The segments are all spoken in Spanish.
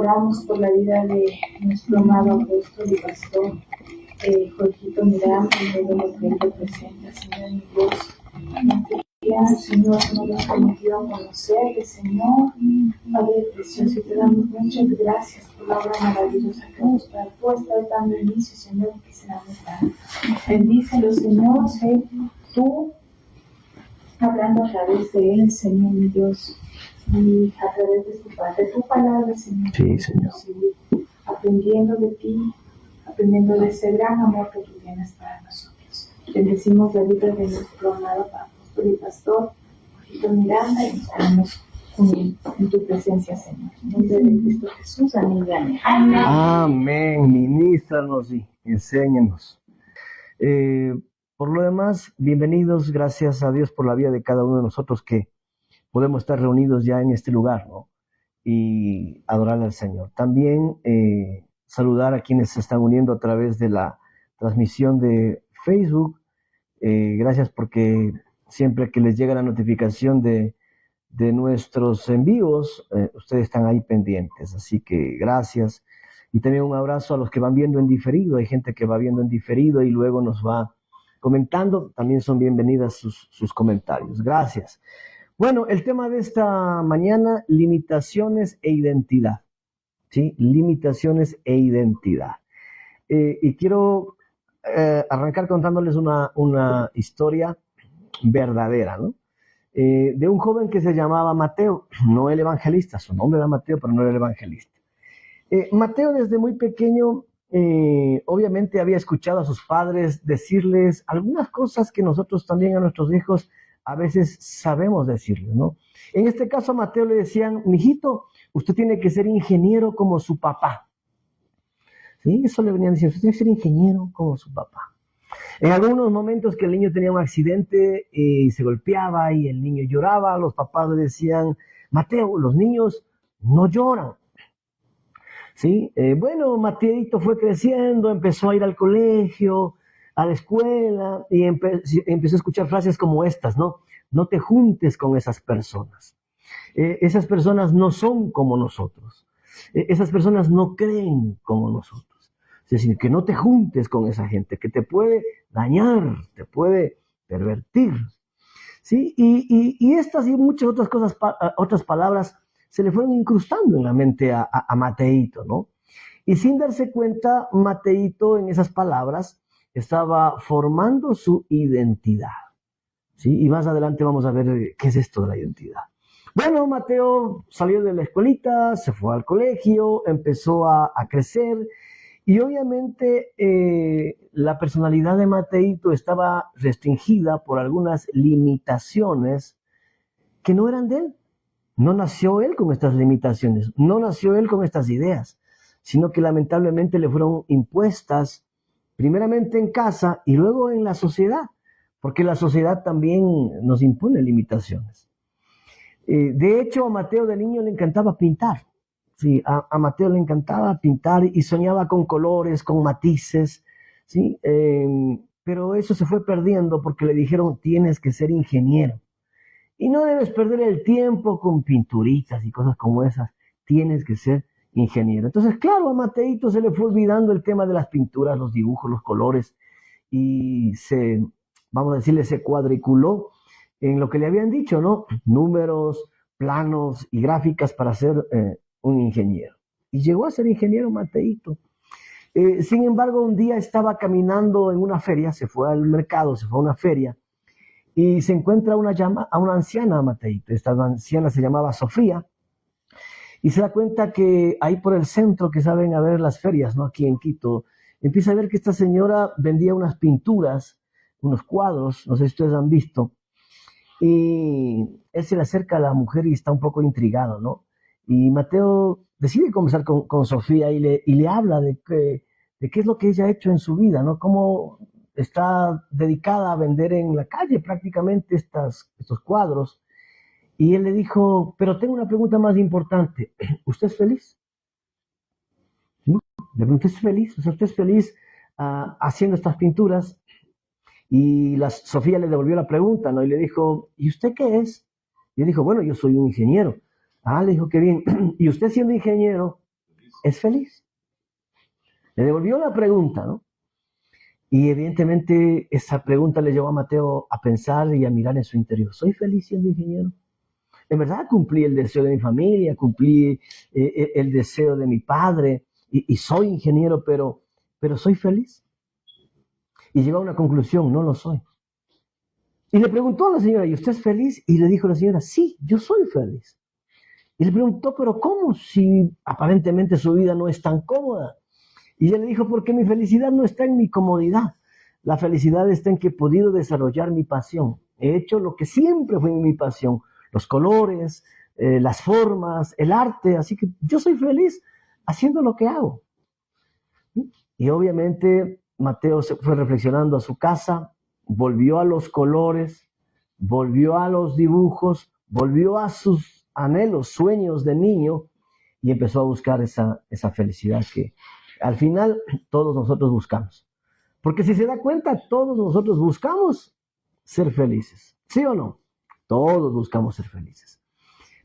oramos por la vida de nuestro amado apóstol y pastor Jorgito Miranda, y todo lo que él representa, Señor mi Dios. Señor, nos lo permitió conocer, Señor, Padre precioso, y te damos muchas gracias por la obra maravillosa que tú estás dando inicio, Señor, que será dar. Bendícelo, Señor, sé tú hablando a través de él, Señor mi Dios, y a través de tu palabra, Señor. Sí, Señor. Aprendiendo de ti, aprendiendo de ese gran amor que tú tienes para nosotros. Bendecimos la vida de nuestro amado apóstol y pastor, Jorgito Miranda, y estamos en tu presencia, Señor. En nombre de Cristo Jesús, amén y amén. Amén. Ministranos y enséñanos. Por lo demás, bienvenidos, gracias a Dios por la vida de cada uno de nosotros que podemos estar reunidos ya en este lugar, ¿no? Y adorar al Señor. También saludar a quienes se están uniendo a través de la transmisión de Facebook. Gracias porque siempre que les llega la notificación de nuestros envíos, ustedes están ahí pendientes. Así que gracias. Y también un abrazo a los que van viendo en diferido. Hay gente que va viendo en diferido y luego nos va comentando. También son bienvenidas sus comentarios. Gracias. Bueno, el tema de esta mañana, limitaciones e identidad. ¿Sí? Limitaciones e identidad. Y quiero arrancar contándoles una historia verdadera, ¿no? De un joven que se llamaba Mateo, no el evangelista. Su nombre era Mateo, pero no era el evangelista. Mateo desde muy pequeño obviamente había escuchado a sus padres decirles algunas cosas que nosotros también a nuestros hijos a veces sabemos decirles, ¿no? En este caso a Mateo le decían: mijito, usted tiene que ser ingeniero como su papá. ¿Sí? Eso le venían diciendo: usted tiene que ser ingeniero como su papá. En algunos momentos que el niño tenía un accidente y se golpeaba y el niño lloraba, los papás le decían: Mateo, los niños no lloran. ¿Sí? Bueno, Mateito fue creciendo, empezó a ir al colegio, a la escuela, y empezó a escuchar frases como estas, ¿no? No te juntes con esas personas. Esas personas no son como nosotros. Esas personas no creen como nosotros. Es decir, que no te juntes con esa gente, que te puede dañar, te puede pervertir. ¿Sí? Y estas y muchas otras cosas, otras palabras, se le fueron incrustando en la mente a Mateito, ¿no? Y sin darse cuenta, Mateito en esas palabras estaba formando su identidad, ¿sí? Y más adelante vamos a ver qué es esto de la identidad. Bueno, Mateo salió de la escuelita, se fue al colegio, empezó a crecer, y obviamente la personalidad de Mateito estaba restringida por algunas limitaciones que no eran de él. No nació él con estas limitaciones, no nació él con estas ideas, sino que lamentablemente le fueron impuestas primeramente en casa y luego en la sociedad, porque la sociedad también nos impone limitaciones. De hecho, a Mateo de niño le encantaba pintar. Sí, a Mateo le encantaba pintar y soñaba con colores, con matices, ¿sí? Pero eso se fue perdiendo porque le dijeron: tienes que ser ingeniero. Y no debes perder el tiempo con pinturitas y cosas como esas. Tienes que ser ingeniero. Entonces, claro, a Mateito se le fue olvidando el tema de las pinturas, los dibujos, los colores, y vamos a decirle, se cuadriculó en lo que le habían dicho, ¿no? Números, planos y gráficas para ser un ingeniero. Y llegó a ser ingeniero Mateito. Sin embargo, un día estaba caminando en una feria, se fue al mercado, se fue a una feria, y se encuentra a una anciana, Mateito. Esta anciana se llamaba Sofía, y se da cuenta que ahí por el centro, que saben a ver las ferias, ¿no? Aquí en Quito, empieza a ver que esta señora vendía unas pinturas, unos cuadros, no sé si ustedes han visto, y él se le acerca a la mujer y está un poco intrigado, ¿no? Y Mateo decide conversar con Sofía y le habla de qué es lo que ella ha hecho en su vida, ¿no? Cómo está dedicada a vender en la calle prácticamente estos cuadros. Y él le dijo: pero tengo una pregunta más importante. ¿Usted es feliz? ¿No? Le pregunté: ¿es feliz? O sea, ¿usted es feliz haciendo estas pinturas? Y Sofía le devolvió la pregunta, ¿no? Y le dijo: ¿y usted qué es? Y él dijo: bueno, yo soy un ingeniero. Le dijo: qué bien. ¿Y usted siendo ingeniero, ¿Es feliz? Le devolvió la pregunta, ¿no? Y evidentemente esa pregunta le llevó a Mateo a pensar y a mirar en su interior. ¿Soy feliz siendo ingeniero? En verdad cumplí el deseo de mi familia, cumplí el deseo de mi padre y soy ingeniero, pero ¿soy feliz? Y llegó a una conclusión, no lo soy. Y le preguntó a la señora, ¿y usted es feliz? Y le dijo la señora, sí, yo soy feliz. Y le preguntó, ¿pero cómo si aparentemente su vida no es tan cómoda? Y ella le dijo, porque mi felicidad no está en mi comodidad. La felicidad está en que he podido desarrollar mi pasión. He hecho lo que siempre fue mi pasión, los colores, las formas, el arte. Así que yo soy feliz haciendo lo que hago. Y obviamente Mateo se fue reflexionando a su casa, volvió a los colores, volvió a los dibujos, volvió a sus anhelos, sueños de niño y empezó a buscar esa felicidad que al final todos nosotros buscamos. Porque si se da cuenta, todos nosotros buscamos ser felices. ¿Sí o no? Todos buscamos ser felices.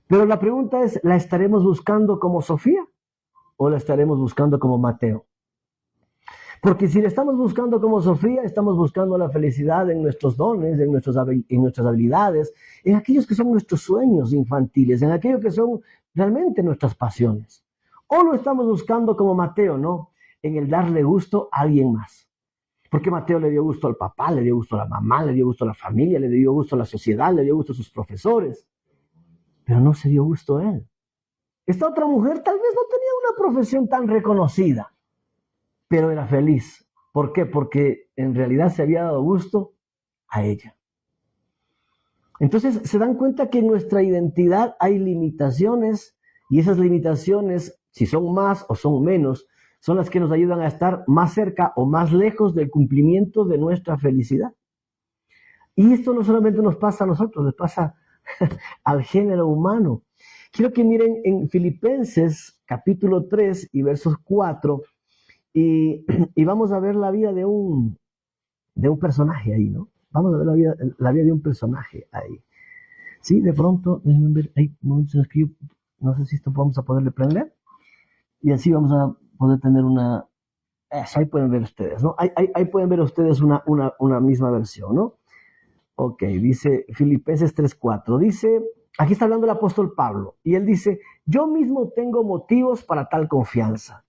Pero la pregunta es, ¿la estaremos buscando como Sofía o la estaremos buscando como Mateo? Porque si la estamos buscando como Sofía, estamos buscando la felicidad en nuestros dones, en nuestras habilidades, en aquellos que son nuestros sueños infantiles, en aquellos que son realmente nuestras pasiones. O lo estamos buscando como Mateo, ¿no? En el darle gusto a alguien más. Porque Mateo le dio gusto al papá, le dio gusto a la mamá, le dio gusto a la familia, le dio gusto a la sociedad, le dio gusto a sus profesores. Pero no se dio gusto a él. Esta otra mujer tal vez no tenía una profesión tan reconocida, pero era feliz. ¿Por qué? Porque en realidad se había dado gusto a ella. Entonces se dan cuenta que en nuestra identidad hay limitaciones y esas limitaciones, si son más o son menos, son las que nos ayudan a estar más cerca o más lejos del cumplimiento de nuestra felicidad. Y esto no solamente nos pasa a nosotros, les pasa al género humano. Quiero que miren en Filipenses capítulo 3 y versos 4 y vamos a ver la vida de un personaje ahí, ¿no? Vamos a ver la vida de un personaje ahí. Sí, de pronto, déjenme ver, hay momentos en los que yo, no sé si esto vamos a poderle prender, y así vamos a poder tener una, eso, ahí pueden ver ustedes, ¿no? Ahí pueden ver ustedes una misma versión, ¿no? Ok, dice Filipenses 3:4, dice, aquí está hablando el apóstol Pablo, y él dice, yo mismo tengo motivos para tal confianza.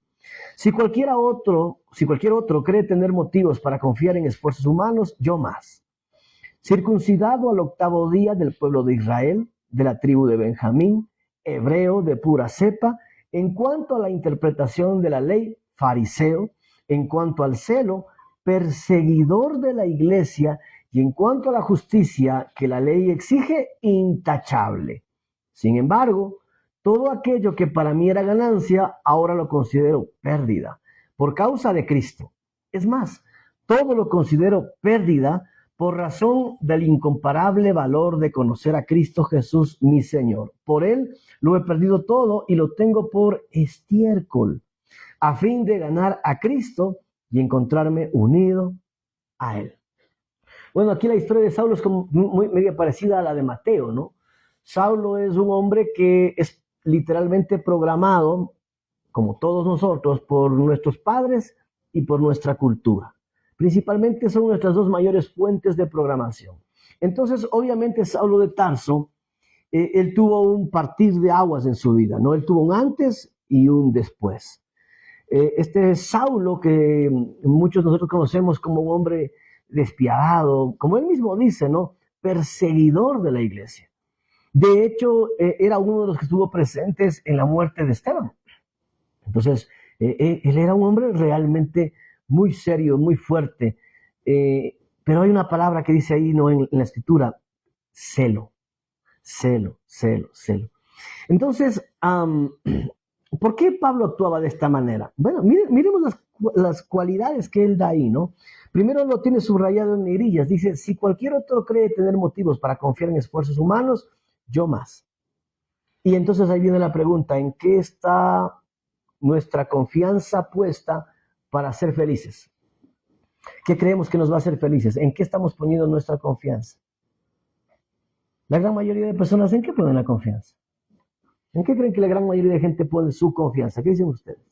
Si cualquier otro cree tener motivos para confiar en esfuerzos humanos, yo más. Circuncidado al 8º día del pueblo de Israel, de la tribu de Benjamín, hebreo de pura cepa, en cuanto a la interpretación de la ley, fariseo, en cuanto al celo, perseguidor de la iglesia, y en cuanto a la justicia que la ley exige, intachable. Sin embargo, todo aquello que para mí era ganancia, ahora lo considero pérdida, por causa de Cristo. Es más, todo lo considero pérdida por razón del incomparable valor de conocer a Cristo Jesús, mi Señor. Por Él lo he perdido todo y lo tengo por estiércol, a fin de ganar a Cristo y encontrarme unido a Él. Bueno, aquí la historia de Saulo es como muy media parecida a la de Mateo, ¿no? Saulo es un hombre que es literalmente programado, como todos nosotros, por nuestros padres y por nuestra cultura. Principalmente son nuestras dos mayores fuentes de programación. Entonces, obviamente, Saulo de Tarso, él tuvo un partir de aguas en su vida, ¿no? Él tuvo un antes y un después. Este Saulo, que muchos de nosotros conocemos como un hombre despiadado, como él mismo dice, ¿no? Perseguidor de la iglesia. De hecho, era uno de los que estuvo presentes en la muerte de Esteban. Entonces, él era un hombre realmente muy serio, muy fuerte. Pero hay una palabra que dice ahí, ¿no? En la escritura, celo. Celo, celo, celo. Entonces, ¿por qué Pablo actuaba de esta manera? Bueno, miremos las cualidades que él da ahí, ¿no? Primero lo tiene subrayado en negrillas. Dice, si cualquier otro cree tener motivos para confiar en esfuerzos humanos, yo más. Y entonces ahí viene la pregunta, ¿en qué está nuestra confianza puesta para ser felices? ¿Qué creemos que nos va a hacer felices? ¿En qué estamos poniendo nuestra confianza? La gran mayoría de personas, ¿en qué ponen la confianza? ¿En qué creen que la gran mayoría de gente pone su confianza? ¿Qué dicen ustedes?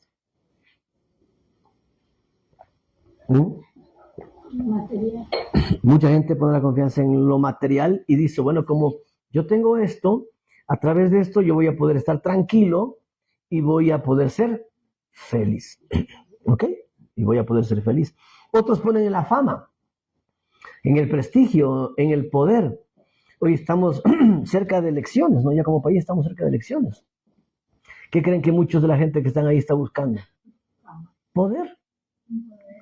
¿Mm? Material. Mucha gente pone la confianza en lo material y dice, bueno, como yo tengo esto, a través de esto yo voy a poder estar tranquilo y voy a poder ser feliz. ¿Ok? Y voy a poder ser feliz. Otros ponen en la fama, en el prestigio, en el poder. Hoy estamos cerca de elecciones, ¿no? Ya como país estamos cerca de elecciones. ¿Qué creen que muchos de la gente que están ahí está buscando? Poder.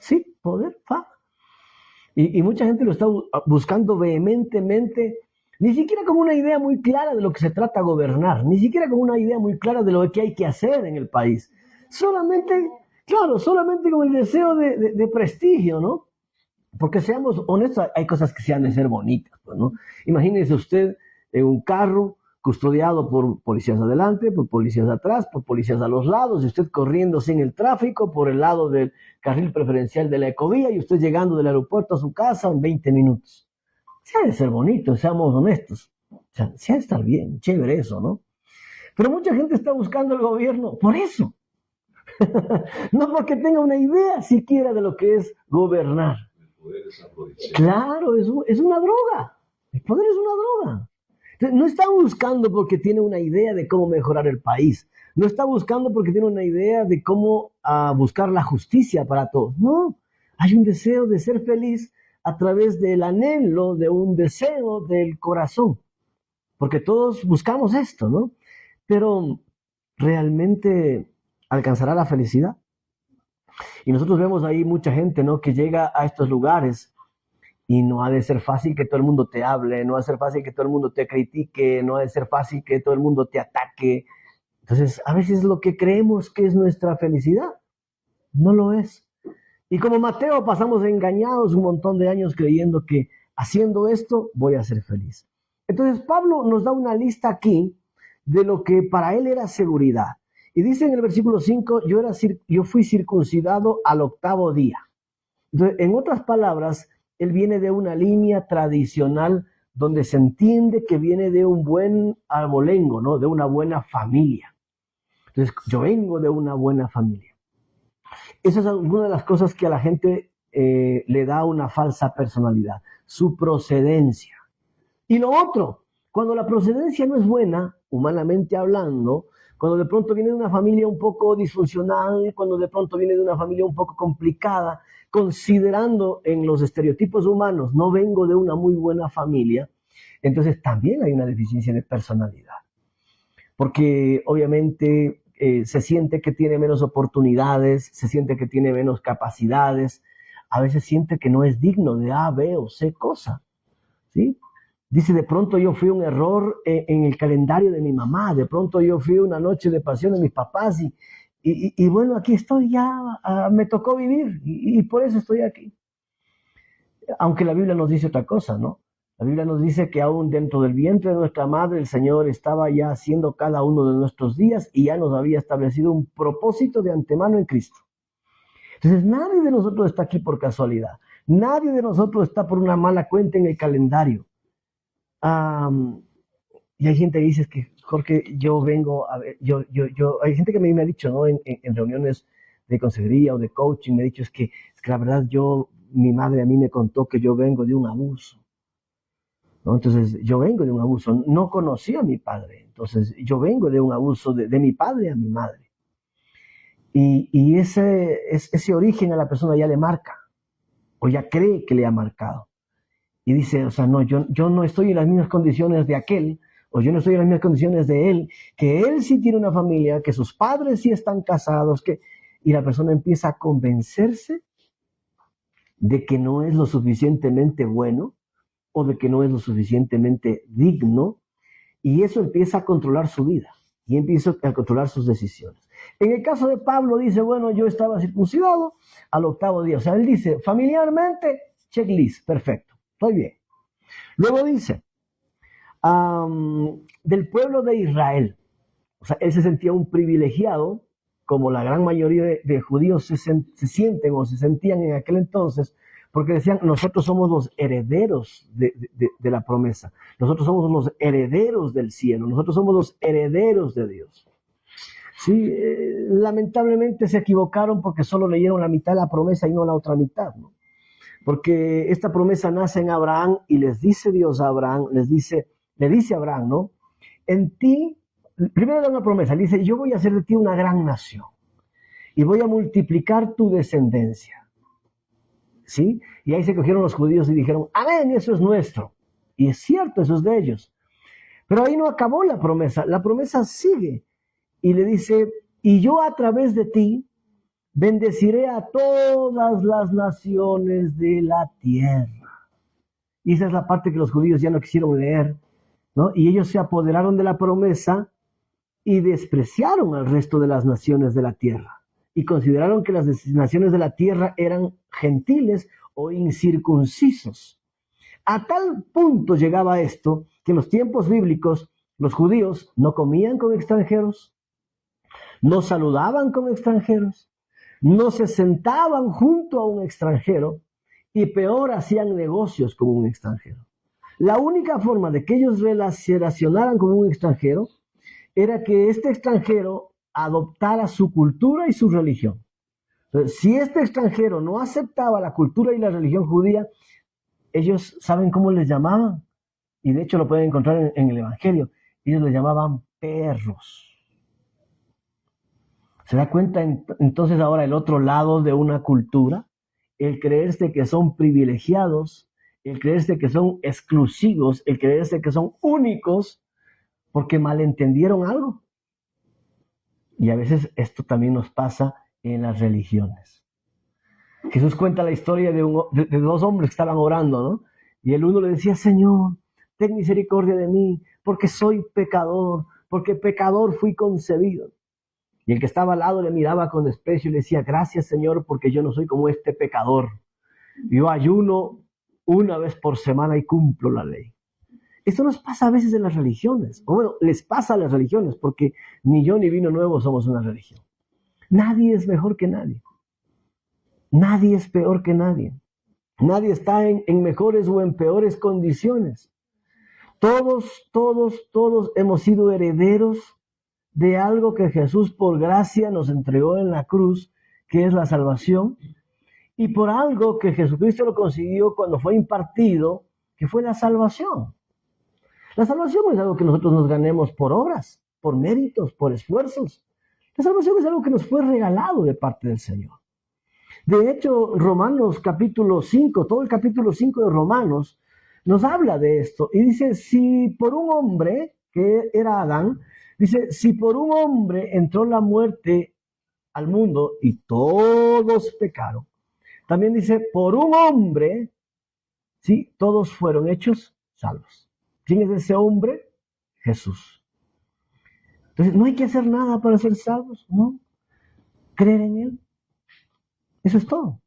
Sí, poder, fama. Y mucha gente lo está buscando vehementemente, ni siquiera con una idea muy clara de lo que se trata gobernar, ni siquiera con una idea muy clara de lo que hay que hacer en el país. Solamente, claro, solamente con el deseo de prestigio, ¿no? Porque seamos honestos, hay cosas que se han de ser bonitas, pues, ¿no? Imagínese usted en un carro custodiado por policías adelante, por policías atrás, por policías a los lados, y usted corriendo sin el tráfico por el lado del carril preferencial de la ecovía y usted llegando del aeropuerto a su casa en 20 minutos. Se ha de ser bonito, seamos honestos. O sea, se ha de estar bien, chévere eso, ¿no? Pero mucha gente está buscando el gobierno por eso. No porque tenga una idea siquiera de lo que es gobernar. Claro, es una droga. El poder es una droga. Entonces, no está buscando porque tiene una idea de cómo mejorar el país. No está buscando porque tiene una idea de cómo buscar la justicia para todos. No, hay un deseo de ser feliz a través del anhelo, de un deseo del corazón. Porque todos buscamos esto, ¿no? Pero ¿realmente alcanzará la felicidad? Y nosotros vemos ahí mucha gente, ¿no? Que llega a estos lugares y no ha de ser fácil que todo el mundo te hable, no ha de ser fácil que todo el mundo te critique, no ha de ser fácil que todo el mundo te ataque. Entonces, a veces lo que creemos que es nuestra felicidad, no lo es. Y como Mateo pasamos engañados un montón de años creyendo que haciendo esto voy a ser feliz. Entonces Pablo nos da una lista aquí de lo que para él era seguridad. Y dice en el versículo 5, yo fui circuncidado al 8º día. Entonces, en otras palabras, él viene de una línea tradicional donde se entiende que viene de un buen abolengo, ¿no? De una buena familia. Entonces, yo vengo de una buena familia. Esa es una de las cosas que a la gente le da una falsa personalidad, su procedencia. Y lo otro, cuando la procedencia no es buena, humanamente hablando, cuando de pronto viene de una familia un poco disfuncional, cuando de pronto viene de una familia un poco complicada, considerando en los estereotipos humanos, no vengo de una muy buena familia, entonces también hay una deficiencia de personalidad. Porque obviamente se siente que tiene menos oportunidades, se siente que tiene menos capacidades, a veces siente que no es digno de A, B o C cosa, ¿sí? Dice, de pronto yo fui un error en el calendario de mi mamá, de pronto yo fui una noche de pasión de mis papás y bueno, aquí estoy ya, me tocó vivir y por eso estoy aquí. Aunque la Biblia nos dice otra cosa, ¿no? La Biblia nos dice que aún dentro del vientre de nuestra madre el Señor estaba ya haciendo cada uno de nuestros días y ya nos había establecido un propósito de antemano en Cristo. Entonces nadie de nosotros está aquí por casualidad, nadie de nosotros está por una mala cuenta en el calendario. Y hay gente que dice que, Jorge, yo vengo a ver, hay gente que me ha dicho, ¿no? En reuniones de consejería o de coaching, me ha dicho, es que la verdad mi madre a mí me contó que yo vengo de un abuso, ¿no? Entonces, yo vengo de un abuso, no conocí a mi padre, entonces yo vengo de un abuso de mi padre a mi madre. Y ese origen a la persona ya le marca, o ya cree que le ha marcado. Y dice, o sea, no, yo no estoy en las mismas condiciones de aquel, o yo no estoy en las mismas condiciones de él, que él sí tiene una familia, que sus padres sí están casados, y la persona empieza a convencerse de que no es lo suficientemente bueno, o de que no es lo suficientemente digno, y eso empieza a controlar su vida, y empieza a controlar sus decisiones. En el caso de Pablo dice, bueno, yo estaba circuncidado al 8º día, o sea, él dice, familiarmente, checklist, perfecto. Estoy bien. Luego dice, del pueblo de Israel. O sea, él se sentía un privilegiado, como la gran mayoría de judíos se sienten o se sentían en aquel entonces, porque decían, nosotros somos los herederos de la promesa. Nosotros somos los herederos del cielo. Nosotros somos los herederos de Dios. Sí, lamentablemente se equivocaron porque solo leyeron la mitad de la promesa y no la otra mitad, ¿no? Porque esta promesa nace en Abraham y les dice Dios a Abraham, le dice a Abraham, ¿no? En ti, primero da una promesa, le dice, yo voy a hacer de ti una gran nación y voy a multiplicar tu descendencia, ¿sí? Y ahí se cogieron los judíos y dijeron, amén, eso es nuestro. Y es cierto, eso es de ellos. Pero ahí no acabó la promesa sigue. Y le dice, y yo a través de ti bendeciré a todas las naciones de la tierra. Y esa es la parte que los judíos ya no quisieron leer, ¿no? Y ellos se apoderaron de la promesa y despreciaron al resto de las naciones de la tierra. Y consideraron que las naciones de la tierra eran gentiles o incircuncisos. A tal punto llegaba esto que en los tiempos bíblicos los judíos no comían con extranjeros, no saludaban con extranjeros, no se sentaban junto a un extranjero y peor hacían negocios con un extranjero. La única forma de que ellos se relacionaran con un extranjero era que este extranjero adoptara su cultura y su religión. Entonces, si este extranjero no aceptaba la cultura y la religión judía, ellos saben cómo les llamaban, y de hecho lo pueden encontrar en el Evangelio, ellos les llamaban perros. ¿Se da cuenta entonces ahora el otro lado de una cultura? El creerse que son privilegiados, el creerse que son exclusivos, el creerse que son únicos, porque malentendieron algo. Y a veces esto también nos pasa en las religiones. Jesús cuenta la historia de dos hombres que estaban orando, ¿no? Y el uno le decía, Señor, ten misericordia de mí, porque soy pecador, porque pecador fui concebido. Y el que estaba al lado le miraba con desprecio y le decía, gracias Señor, porque yo no soy como este pecador. Yo ayuno una vez por semana y cumplo la ley. Esto nos pasa a veces en las religiones. O bueno, les pasa a las religiones, porque ni yo ni Vino Nuevo somos una religión. Nadie es mejor que nadie. Nadie es peor que nadie. Nadie está en mejores o en peores condiciones. Todos hemos sido herederos de algo que Jesús por gracia nos entregó en la cruz, que es la salvación, y por algo que Jesucristo lo consiguió cuando fue impartido, que fue la salvación. La salvación no es algo que nosotros nos ganemos por obras, por méritos, por esfuerzos. La salvación es algo que nos fue regalado de parte del Señor. De hecho, Romanos capítulo 5, todo el capítulo 5 de Romanos, nos habla de esto. Y dice, si por un hombre, que era Adán, dice, si por un hombre entró la muerte al mundo y todos pecaron. También dice, por un hombre, sí, todos fueron hechos salvos. ¿Quién es ese hombre? Jesús. Entonces, no hay que hacer nada para ser salvos, ¿no? Creer en Él. Eso es todo.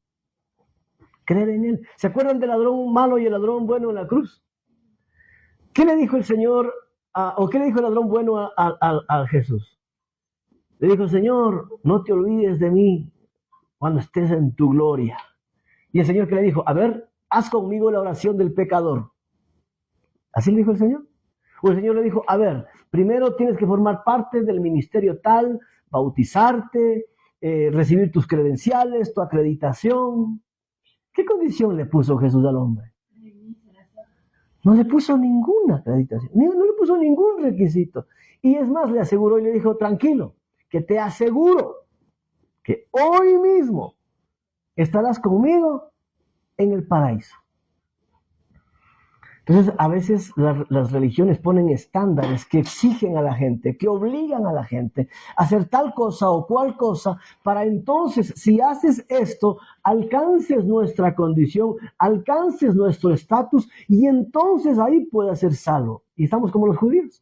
Creer en Él. ¿Se acuerdan del ladrón malo y el ladrón bueno en la cruz? ¿Qué le dijo el Señor, o qué le dijo el ladrón bueno a Jesús? Le dijo, Señor, no te olvides de mí cuando estés en tu gloria. Y el Señor que le dijo, a ver, haz conmigo la oración del pecador. ¿Así le dijo el Señor? O el Señor le dijo, a ver, primero tienes que formar parte del ministerio tal, bautizarte, recibir tus credenciales, tu acreditación. ¿Qué condición le puso Jesús al hombre? No le puso ninguna acreditación, no le puso ningún requisito. Y es más, le aseguró y le dijo, tranquilo, que te aseguro que hoy mismo estarás conmigo en el paraíso. Entonces, a veces las religiones ponen estándares que exigen a la gente, que obligan a la gente a hacer tal cosa o cual cosa, para entonces, si haces esto, alcances nuestra condición, alcances nuestro estatus, y entonces ahí puedes ser salvo. Y estamos como los judíos.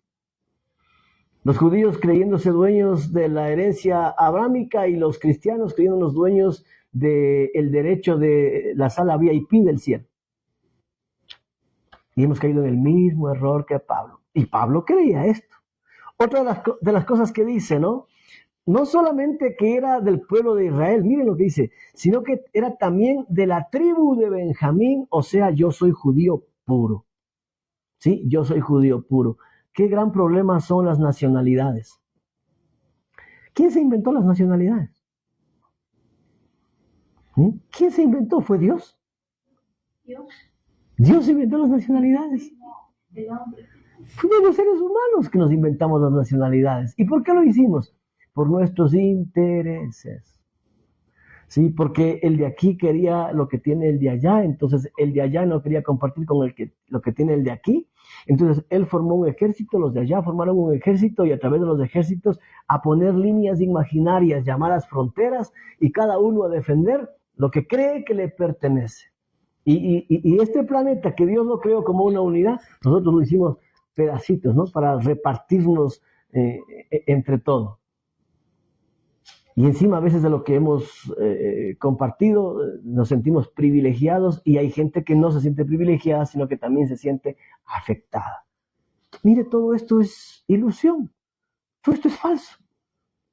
Los judíos creyéndose dueños de la herencia abrámica y los cristianos creyéndonos dueños del derecho de la sala VIP del cielo. Y hemos caído en el mismo error que Pablo. Y Pablo creía esto. Otra de las cosas que dice, ¿no? No solamente que era del pueblo de Israel, miren lo que dice, sino que era también de la tribu de Benjamín, o sea, yo soy judío puro. ¿Sí? Yo soy judío puro. Qué gran problema son las nacionalidades. ¿Quién se inventó las nacionalidades? ¿Mm? ¿Quién se inventó? ¿Fue Dios? Dios, Dios inventó las nacionalidades. el hombre. Fuimos los seres humanos que nos inventamos las nacionalidades. ¿Y por qué lo hicimos? Por nuestros intereses. Sí, porque el de aquí quería lo que tiene el de allá, entonces el de allá no quería compartir con lo que tiene el de aquí. Entonces él formó un ejército, los de allá formaron un ejército y a través de los ejércitos a poner líneas imaginarias llamadas fronteras y cada uno a defender lo que cree que le pertenece. Y este planeta que Dios lo creó como una unidad, nosotros lo hicimos pedacitos, ¿no? Para repartirnos entre todos. Y encima a veces de lo que hemos compartido nos sentimos privilegiados y hay gente que no se siente privilegiada, sino que también se siente afectada. Mire, todo esto es ilusión, todo esto es falso,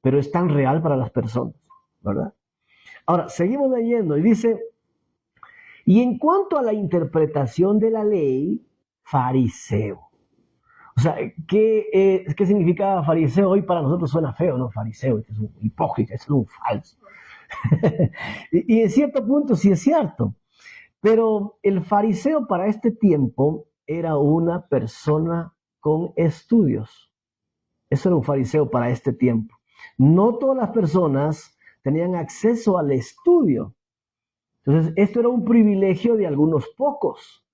pero es tan real para las personas, ¿verdad? Ahora, seguimos leyendo y dice, y en cuanto a la interpretación de la ley, fariseo. O sea, ¿qué significa fariseo? Hoy para nosotros suena feo, ¿no? Fariseo, este es un hipócrita, este es un falso. y en cierto punto sí es cierto, pero el fariseo para este tiempo era una persona con estudios. Eso era un fariseo para este tiempo. No todas las personas tenían acceso al estudio. Entonces, esto era un privilegio de algunos pocos,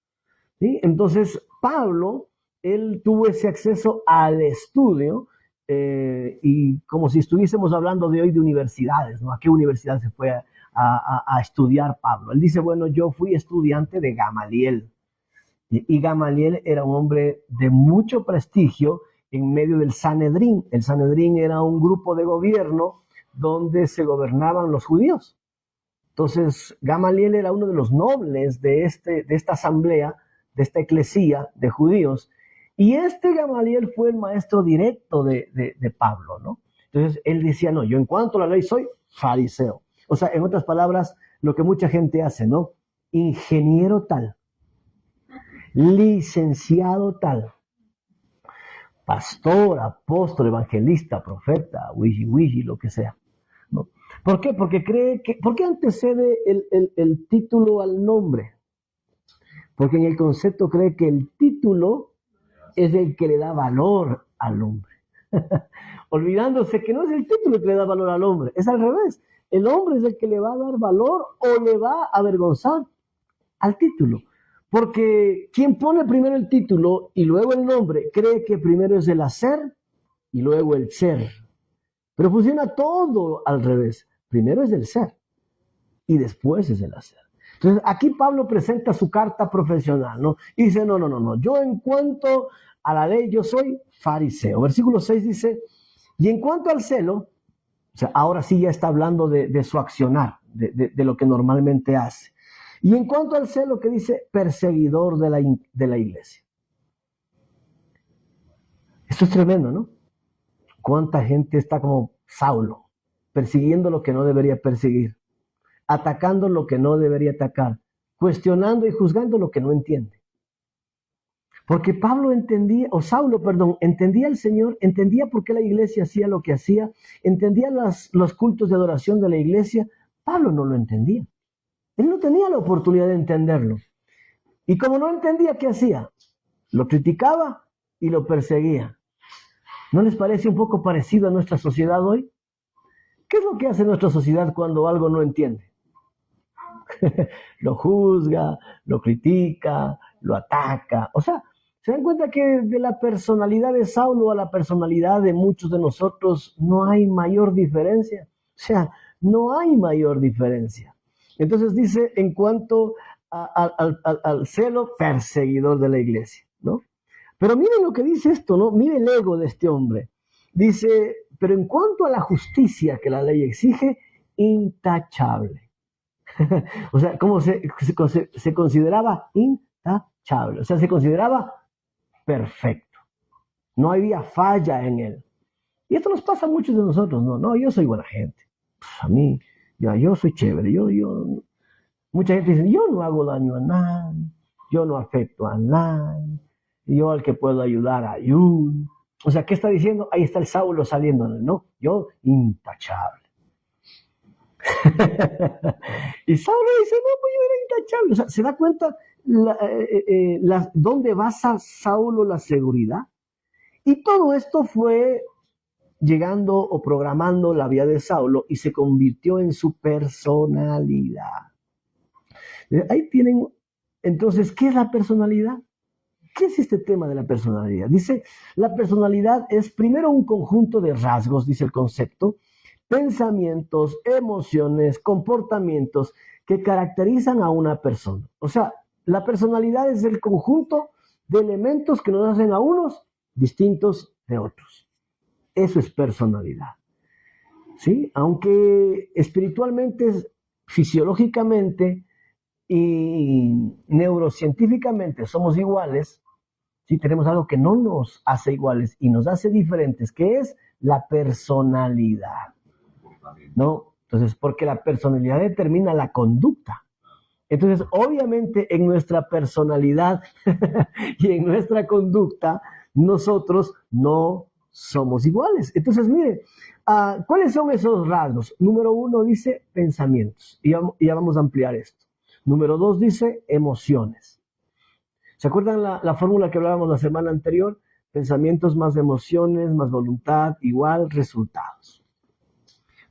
¿sí? Entonces, Pablo, él tuvo ese acceso al estudio y como si estuviésemos hablando de hoy de universidades, ¿no? ¿A qué universidad se fue a estudiar Pablo? Él dice, bueno, yo fui estudiante de Gamaliel. Y Gamaliel era un hombre de mucho prestigio en medio del Sanedrín. El Sanedrín era un grupo de gobierno donde se gobernaban los judíos. Entonces, Gamaliel era uno de los nobles de esta asamblea, de esta eclesía de judíos. Y este Gamaliel fue el maestro directo de Pablo, ¿no? Entonces, él decía, no, yo en cuanto a la ley soy fariseo. O sea, en otras palabras, lo que mucha gente hace, ¿no? Ingeniero tal, licenciado tal, pastor, apóstol, evangelista, profeta, wiji, lo que sea, ¿no? ¿Por qué? Porque ¿por qué antecede el título al nombre? Porque en el concepto cree que el título es el que le da valor al hombre. Olvidándose que no es el título que le da valor al hombre, es al revés. El hombre es el que le va a dar valor o le va a avergonzar al título. Porque quien pone primero el título y luego el nombre, cree que primero es el hacer y luego el ser. Pero funciona todo al revés. Primero es el ser y después es el hacer. Entonces, aquí Pablo presenta su carta profesional, ¿no? Y dice, no, yo en cuanto a la ley, yo soy fariseo. Versículo 6 dice, y en cuanto al celo, o sea, ahora sí ya está hablando de su accionar, de lo que normalmente hace. Y en cuanto al celo, que dice, perseguidor de la iglesia. Esto es tremendo, ¿no? Cuánta gente está como Saulo, persiguiendo lo que no debería perseguir, atacando lo que no debería atacar, cuestionando y juzgando lo que no entiende. Porque Saulo, entendía al Señor, entendía por qué la iglesia hacía lo que hacía, entendía los cultos de adoración de la iglesia. Pablo no lo entendía. Él no tenía la oportunidad de entenderlo. Y como no entendía, ¿qué hacía? Lo criticaba y lo perseguía. ¿No les parece un poco parecido a nuestra sociedad hoy? ¿Qué es lo que hace nuestra sociedad cuando algo no entiende? Lo juzga, lo critica, lo ataca. O sea, ¿se dan cuenta que de la personalidad de Saulo a la personalidad de muchos de nosotros no hay mayor diferencia? O sea, no hay mayor diferencia. Entonces dice, en cuanto al celo, perseguidor de la iglesia, ¿no? Pero miren lo que dice esto, ¿no? Miren el ego de este hombre. Dice, pero en cuanto a la justicia que la ley exige, intachable. O sea, ¿cómo se consideraba? Intachable. O sea, se consideraba perfecto. No había falla en él. Y esto nos pasa a muchos de nosotros, no, yo soy buena gente. A mí, yo soy chévere, mucha gente dice, yo no hago daño a nadie, yo no afecto a nadie, yo al que puedo ayudar ayudo. O sea, ¿qué está diciendo? Ahí está el Saulo saliendo, ¿no? Yo, intachable. Y Saulo dice, no, pues yo era intachable. O sea, ¿se da cuenta dónde basa Saulo la seguridad? Y todo esto fue llegando o programando la vida de Saulo y se convirtió en su personalidad. Ahí tienen, entonces, ¿qué es la personalidad? ¿Qué es este tema de la personalidad? Dice, la personalidad es primero un conjunto de rasgos, dice el concepto, pensamientos, emociones, comportamientos que caracterizan a una persona. O sea, la personalidad es el conjunto de elementos que nos hacen a unos distintos de otros. Eso es personalidad. ¿Sí? Aunque espiritualmente, fisiológicamente y neurocientíficamente somos iguales, ¿sí? Tenemos algo que no nos hace iguales y nos hace diferentes, que es la personalidad, ¿no? Entonces, porque la personalidad determina la conducta. Entonces, obviamente, en nuestra personalidad y en nuestra conducta, nosotros no somos iguales. Entonces, mire, ¿cuáles son esos rasgos? Número 1 dice pensamientos, y ya vamos a ampliar esto. Número 2 dice emociones. ¿Se acuerdan la fórmula que hablábamos la semana anterior? Pensamientos más emociones, más voluntad, igual resultados.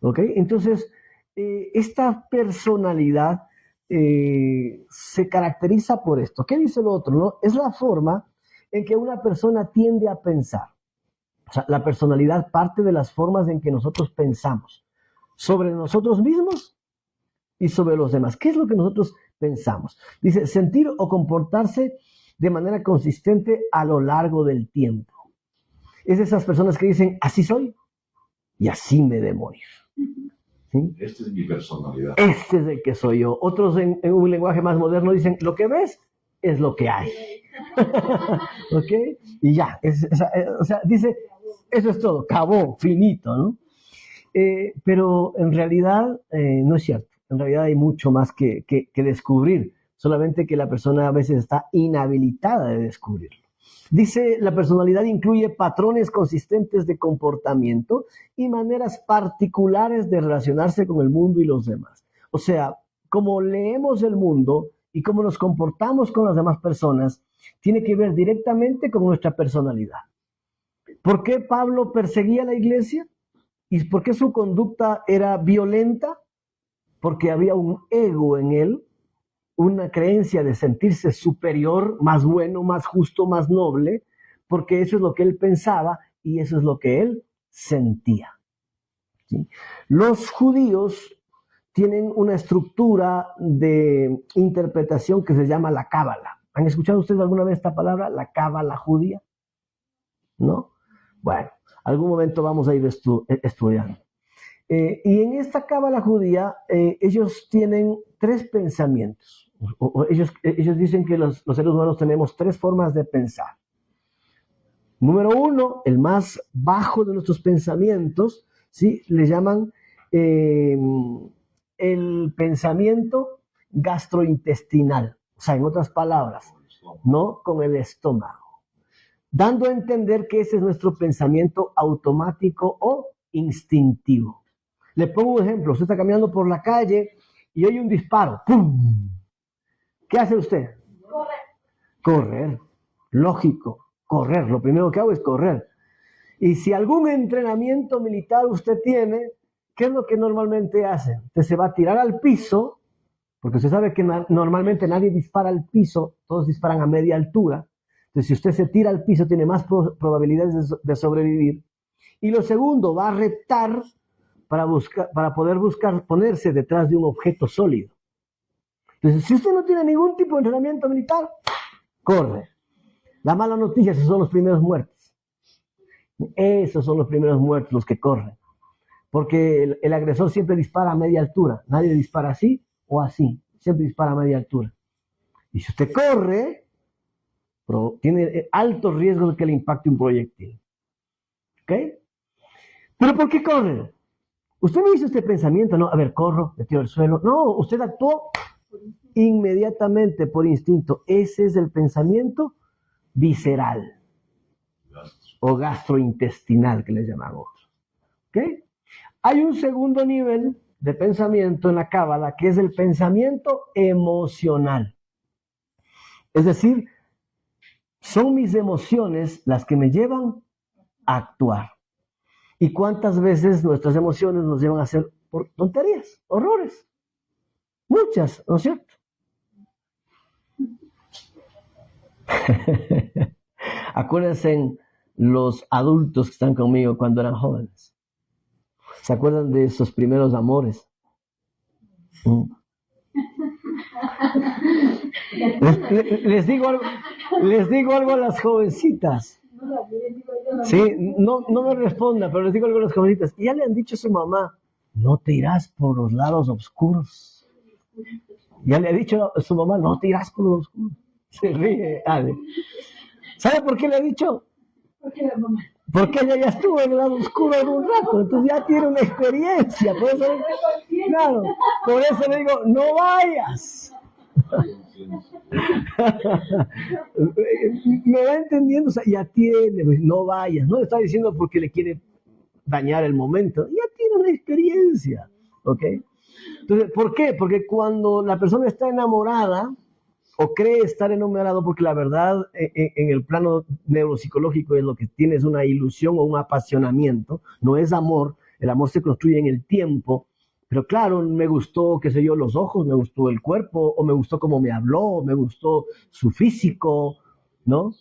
¿Ok? Entonces, esta personalidad se caracteriza por esto. ¿Qué dice lo otro? ¿No? Es la forma en que una persona tiende a pensar. O sea, la personalidad parte de las formas en que nosotros pensamos sobre nosotros mismos y sobre los demás. ¿Qué es lo que nosotros pensamos? Dice, sentir o comportarse de manera consistente a lo largo del tiempo. Es de esas personas que dicen, así soy y así me de morir. ¿Sí? Esta es mi personalidad. Este es el que soy yo. Otros en un lenguaje más moderno dicen, lo que ves es lo que hay. ¿Ok? Y ya. O sea, dice, eso es todo, acabó, finito, ¿no? Pero en realidad no es cierto. En realidad hay mucho más que descubrir. Solamente que la persona a veces está inhabilitada de descubrirlo. Dice, la personalidad incluye patrones consistentes de comportamiento y maneras particulares de relacionarse con el mundo y los demás. O sea, como leemos el mundo y cómo nos comportamos con las demás personas, tiene que ver directamente con nuestra personalidad. ¿Por qué Pablo perseguía a la iglesia? ¿Y por qué su conducta era violenta? Porque había un ego en él, una creencia de sentirse superior, más bueno, más justo, más noble, porque eso es lo que él pensaba y eso es lo que él sentía. ¿Sí? Los judíos tienen una estructura de interpretación que se llama la cábala. ¿Han escuchado ustedes alguna vez esta palabra, la cábala judía? ¿No? Bueno, algún momento vamos a ir estudiando. Y en esta cábala judía, ellos tienen 3 pensamientos. Ellos dicen que los seres humanos tenemos 3 formas de pensar. Número 1, el más bajo de nuestros pensamientos, ¿sí? Le llaman el pensamiento gastrointestinal. O sea, en otras palabras, no con el estómago. Dando a entender que ese es nuestro pensamiento automático o instintivo. Le pongo un ejemplo. Usted está caminando por la calle y oye un disparo. ¡Pum! ¿Qué hace usted? Correr. Lógico, correr. Lo primero que hago es correr. Y si algún entrenamiento militar usted tiene, ¿qué es lo que normalmente hace? Usted se va a tirar al piso, porque usted sabe que normalmente nadie dispara al piso, todos disparan a media altura. Entonces, si usted se tira al piso, tiene más probabilidades de sobrevivir. Y lo segundo, va a reptar para poder ponerse detrás de un objeto sólido. Entonces, si usted no tiene ningún tipo de entrenamiento militar, corre. La mala noticia, esos son los primeros muertos. Esos son los primeros muertos, los que corren. Porque el agresor siempre dispara a media altura. Nadie dispara así o así. Siempre dispara a media altura. Y si usted corre, tiene alto riesgo de que le impacte un proyectil. ¿Ok? ¿Pero por qué corre? Usted no hizo este pensamiento, no, a ver, corro, me tiro al suelo. No, usted actuó inmediatamente por instinto. Ese es el pensamiento visceral. o gastrointestinal, que les llaman otros. ¿Ok? Hay un segundo nivel de pensamiento en la Cábala, que es el pensamiento emocional. Es decir, son mis emociones las que me llevan a actuar. ¿Y cuántas veces nuestras emociones nos llevan a hacer tonterías, horrores? Muchas, ¿no es cierto? Acuérdense los adultos que están conmigo cuando eran jóvenes. ¿Se acuerdan de esos primeros amores? Les digo algo a las jovencitas. Sí, no me responda, pero les digo algo a las jovencitas. Ya le han dicho a su mamá, no te irás por los lados oscuros. Ya le ha dicho a su mamá, no te irás por los oscuros. Se ríe, Ale. ¿Sabe por qué le ha dicho? Porque ella ya estuvo en el lado oscuro en un rato, entonces ya tiene una experiencia. Por eso, claro, por eso le digo, no vayas. Me va entendiendo, o sea, ya tiene, no vayas. No le está diciendo porque le quiere dañar el momento, ya tiene una experiencia, ¿ok? Entonces, ¿por qué? Porque cuando la persona está enamorada, o cree estar enamorado, porque la verdad en el plano neuropsicológico es lo que tiene, es una ilusión o un apasionamiento, no es amor. El amor se construye en el tiempo, pero claro, me gustó, qué sé yo, los ojos, me gustó el cuerpo, o me gustó cómo me habló, me gustó su físico, ¿no?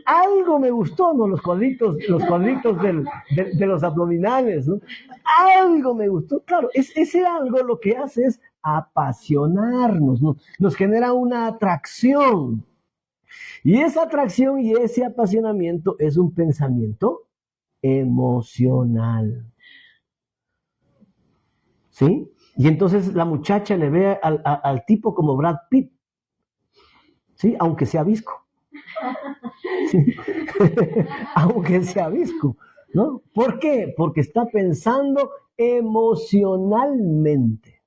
Algo me gustó, ¿no? Los cuadritos de los abdominales, ¿no? Algo me gustó, claro, ese algo lo que hace es apasionarnos, ¿no? Nos genera una atracción. Y esa atracción y ese apasionamiento es un pensamiento emocional. ¿Sí? Y entonces la muchacha le ve al tipo como Brad Pitt, ¿sí? Aunque sea visco. ¿Sí? Aunque sea visco, ¿no? ¿Por qué? Porque está pensando emocionalmente.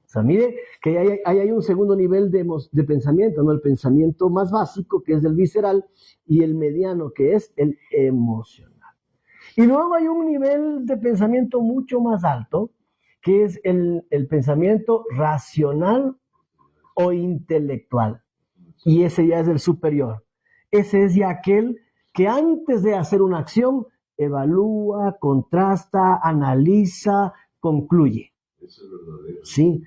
O sea, mire que hay un segundo nivel de pensamiento, ¿no? El pensamiento más básico, que es el visceral, y el mediano, que es el emocional. Y luego hay un nivel de pensamiento mucho más alto, que es el pensamiento racional o intelectual. Y ese ya es el superior. Ese es ya aquel que antes de hacer una acción, evalúa, contrasta, analiza, concluye. Eso es verdadero. Sí.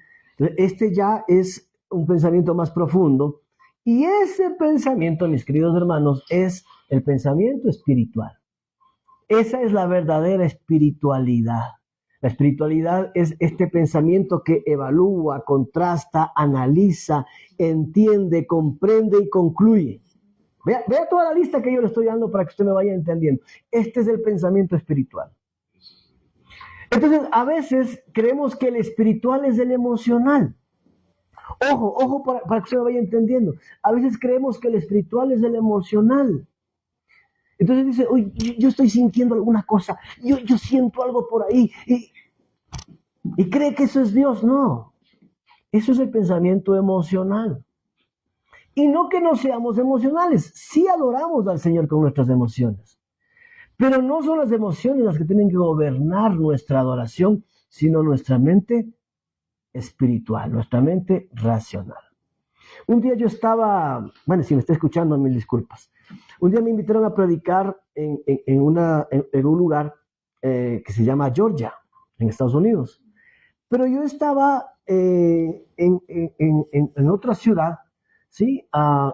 Este ya es un pensamiento más profundo. Y ese pensamiento, mis queridos hermanos, es el pensamiento espiritual. Esa es la verdadera espiritualidad. La espiritualidad es este pensamiento que evalúa, contrasta, analiza, entiende, comprende y concluye. Vea toda la lista que yo le estoy dando para que usted me vaya entendiendo. Este es el pensamiento espiritual. Entonces, a veces creemos que el espiritual es el emocional. Ojo, para que usted me vaya entendiendo. A veces creemos que el espiritual es el emocional. Entonces dice, uy, yo estoy sintiendo alguna cosa, yo siento algo por ahí, y cree que eso es Dios. No, eso es el pensamiento emocional. Y no que no seamos emocionales, sí adoramos al Señor con nuestras emociones, pero no son las emociones las que tienen que gobernar nuestra adoración, sino nuestra mente espiritual, nuestra mente racional. Un día yo estaba, bueno, si me está escuchando, mil disculpas. Un día me invitaron a predicar en un lugar que se llama Georgia, en Estados Unidos. Pero yo estaba en otra ciudad, ¿sí?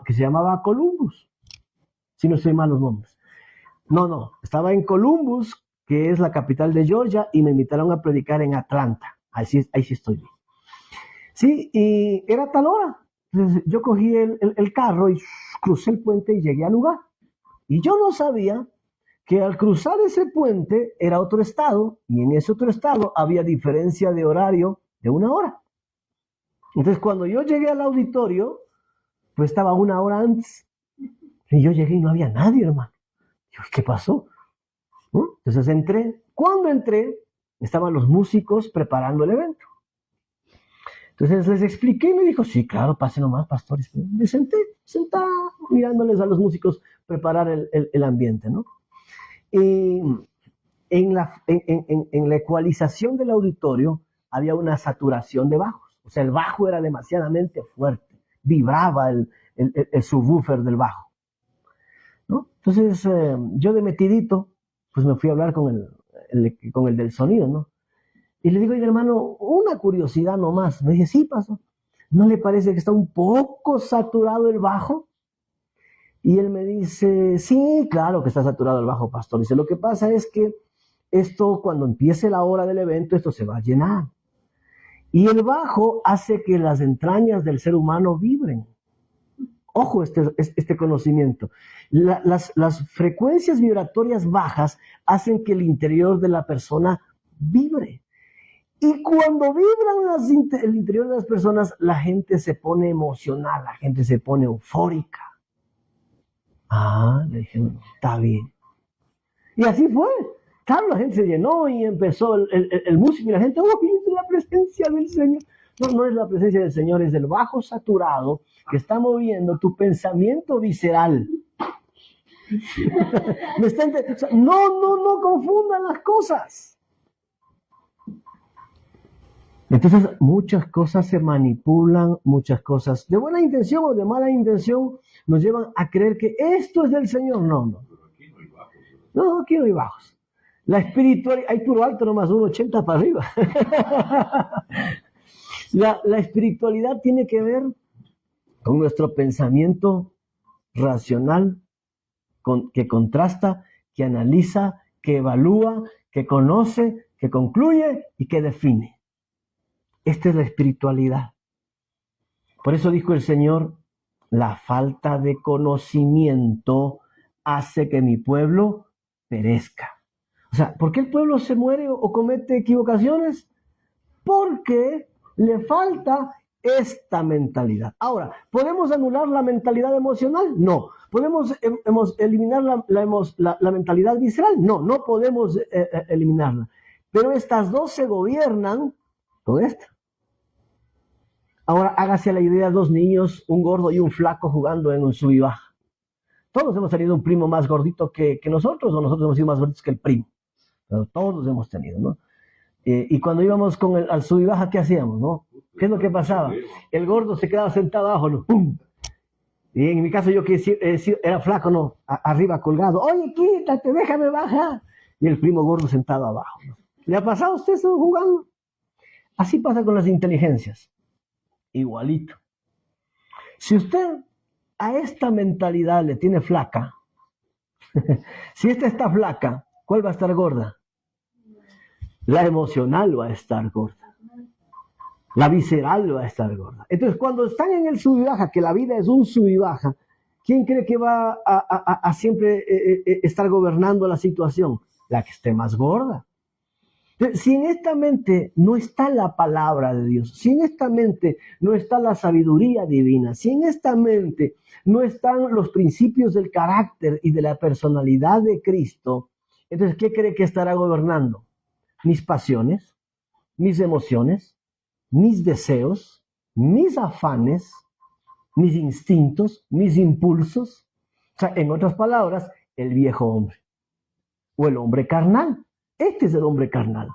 Que se llamaba Columbus, si no estoy mal los nombres. No, estaba en Columbus, que es la capital de Georgia, y me invitaron a predicar en Atlanta. Ahí sí estoy bien. Sí, y era tal hora. Entonces, yo cogí el carro y crucé el puente y llegué al lugar. Y yo no sabía que al cruzar ese puente era otro estado, y en ese otro estado había diferencia de horario de 1 hora. Entonces, cuando yo llegué al auditorio, pues estaba 1 hora antes. Y yo llegué y no había nadie, hermano. Yo, ¿qué pasó? Entonces entré. Cuando entré, estaban los músicos preparando el evento. Entonces les expliqué y me dijo, sí, claro, pase nomás, pastores. Me senté, sentado, mirándoles a los músicos preparar el ambiente, ¿no? en la ecualización del auditorio había una saturación de bajos. O sea, el bajo era demasiadamente fuerte, vibraba el subwoofer del bajo, ¿no? Entonces, yo de metidito, pues me fui a hablar con el del sonido, ¿no? Y le digo, oiga, hermano, una curiosidad nomás. Me dice, sí, pasó. ¿No le parece que está un poco saturado el bajo? Y él me dice, sí, claro que está saturado el bajo, pastor. Dice, lo que pasa es que esto, cuando empiece la hora del evento, esto se va a llenar. Y el bajo hace que las entrañas del ser humano vibren. Ojo este conocimiento. Las frecuencias vibratorias bajas hacen que el interior de la persona vibre. Y cuando vibran el interior de las personas, la gente se pone emocional, la gente se pone eufórica. Le dije, bueno, está bien. Y así fue. Claro, la gente se llenó y empezó el músico y la gente, es la presencia del Señor. No es la presencia del Señor, es el bajo saturado que está moviendo tu pensamiento visceral. No confundan las cosas. Entonces, muchas cosas se manipulan, muchas cosas de buena intención o de mala intención nos llevan a creer que esto es del Señor. No, aquí no hay bajos. La espiritualidad, hay puro alto nomás, 1,80 para arriba. La espiritualidad tiene que ver con nuestro pensamiento racional, que contrasta, que analiza, que evalúa, que conoce, que concluye y que define. Esta es la espiritualidad. Por eso dijo el Señor, la falta de conocimiento hace que mi pueblo perezca. O sea, ¿por qué el pueblo se muere o comete equivocaciones? Porque le falta esta mentalidad. Ahora, ¿podemos anular la mentalidad emocional? No. ¿Podemos eliminar la mentalidad visceral? No podemos eliminarla. Pero estas dos se gobiernan con esta. Ahora hágase la idea, dos niños, un gordo y un flaco jugando en un sub y baja. Todos hemos tenido un primo más gordito que nosotros, o nosotros hemos sido más gorditos que el primo. Pero todos hemos tenido, ¿no? Y cuando íbamos al sub y baja, ¿qué hacíamos, no? ¿Qué es lo que pasaba? El gordo se quedaba sentado abajo, ¿no? ¡Pum! Y en mi caso yo que era flaco, ¿no? Arriba colgado. Oye, quítate, déjame bajar. Y el primo gordo sentado abajo, ¿no? ¿Le ha pasado a usted eso jugando? Así pasa con las inteligencias. Igualito. Si usted a esta mentalidad le tiene flaca, si esta está flaca, ¿cuál va a estar gorda? La emocional va a estar gorda. La visceral va a estar gorda. Entonces, cuando están en el sub y baja, que la vida es un sub y baja, ¿quién cree que va a siempre estar gobernando la situación? La que esté más gorda. Si en esta mente no está la palabra de Dios, si en esta mente no está la sabiduría divina, si en esta mente no están los principios del carácter y de la personalidad de Cristo, entonces, ¿qué cree que estará gobernando? Mis pasiones, mis emociones, mis deseos, mis afanes, mis instintos, mis impulsos. O sea, en otras palabras, el viejo hombre o el hombre carnal. Este es el hombre carnal,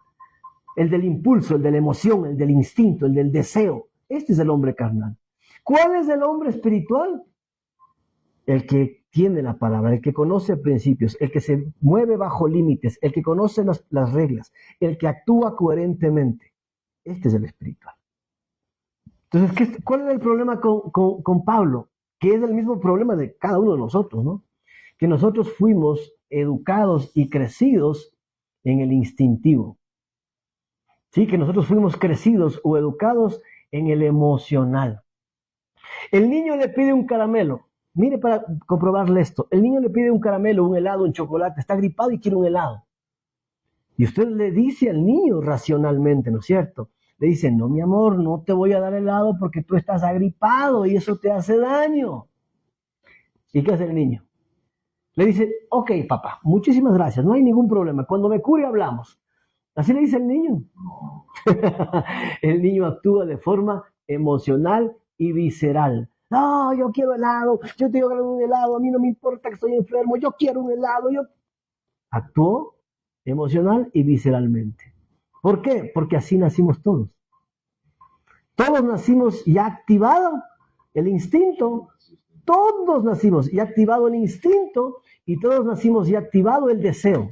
el del impulso, el de la emoción, el del instinto, el del deseo. Este es el hombre carnal. ¿Cuál es el hombre espiritual? El que tiene la palabra, el que conoce principios, el que se mueve bajo límites, el que conoce las reglas, el que actúa coherentemente. Este es el espiritual. Entonces, ¿cuál es el problema con Pablo? Que es el mismo problema de cada uno de nosotros, ¿no? Que nosotros fuimos educados y crecidos en el instintivo. Sí, que nosotros fuimos crecidos o educados en el emocional. El niño le pide un caramelo. Mire, para comprobarle esto, el niño le pide un caramelo, un helado, un chocolate, está gripado y quiere un helado. Y usted le dice al niño racionalmente, ¿no es cierto? Le dice, no, mi amor, no te voy a dar helado porque tú estás agripado y eso te hace daño. ¿Y qué hace el niño? Le dice, ok, papá, muchísimas gracias, no hay ningún problema. Cuando me cure hablamos. Así le dice el niño. El niño actúa de forma emocional y visceral. No, yo quiero helado, yo tengo que dar un helado, a mí no me importa que estoy enfermo, yo quiero un helado. actuó emocional y visceralmente. ¿Por qué? Porque así nacimos todos. Todos nacimos ya activado el instinto. Todos nacimos ya activado el instinto y todos nacimos ya activado el deseo.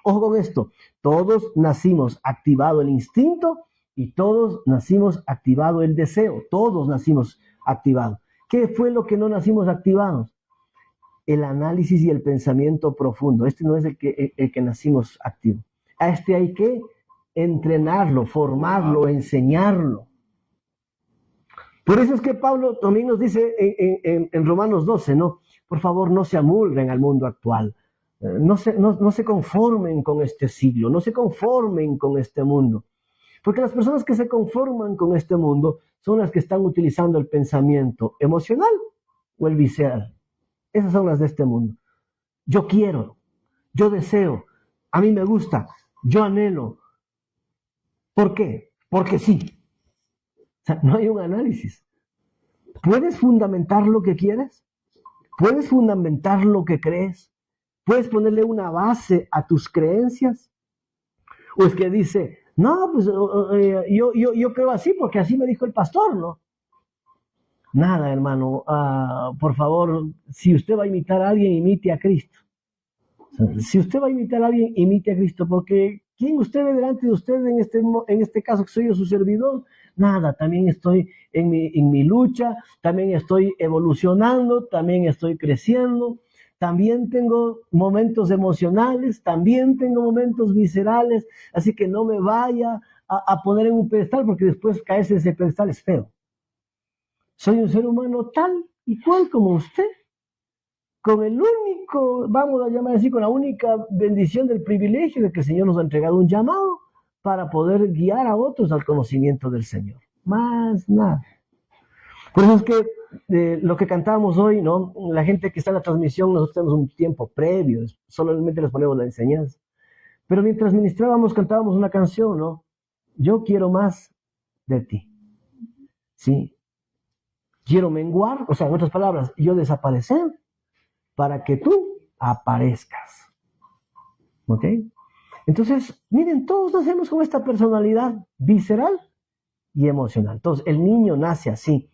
Ojo con esto. Todos nacimos activado el instinto y todos nacimos activado el deseo. Todos nacimos activados. ¿Qué fue lo que no nacimos activados? El análisis y el pensamiento profundo. Este no es el que nacimos activo. A este hay que entrenarlo, formarlo, enseñarlo. Por eso es que Pablo también nos dice en Romanos 12, ¿no? Por favor, no se amolden al mundo actual. No se conformen con este siglo, no se conformen con este mundo. Porque las personas que se conforman con este mundo son las que están utilizando el pensamiento emocional o el visceral. Esas son las de este mundo. Yo quiero, yo deseo, a mí me gusta, yo anhelo. ¿Por qué? Porque sí. O sea, no hay un análisis. ¿Puedes fundamentar lo que quieres? ¿Puedes fundamentar lo que crees? ¿Puedes ponerle una base a tus creencias? ¿O es que dice, no, pues yo creo así porque así me dijo el pastor, ¿no? Nada, hermano. Por favor, si usted va a imitar a alguien, imite a Cristo. O sea, si usted va a imitar a alguien, imite a Cristo, porque ¿quién usted ve delante de usted en este caso que soy yo su servidor? Nada, también estoy en mi lucha, también estoy evolucionando, también estoy creciendo, también tengo momentos emocionales, también tengo momentos viscerales, así que no me vaya a poner en un pedestal, porque después caerse de ese pedestal es feo. Soy un ser humano tal y cual como usted, con el único, vamos a llamar así, con la única bendición del privilegio de que el Señor nos ha entregado un llamado para poder guiar a otros al conocimiento del Señor. Más nada. Por eso es que lo que cantamos hoy, ¿no? La gente que está en la transmisión, nosotros tenemos un tiempo previo, solamente les ponemos la enseñanza. Pero mientras ministrábamos, cantábamos una canción, ¿no? Yo quiero más de ti. Sí. Quiero menguar, o sea, en otras palabras, yo desaparecer para que tú aparezcas. ¿Ok? Entonces, miren, todos nacemos con esta personalidad visceral y emocional. Entonces, el niño nace así.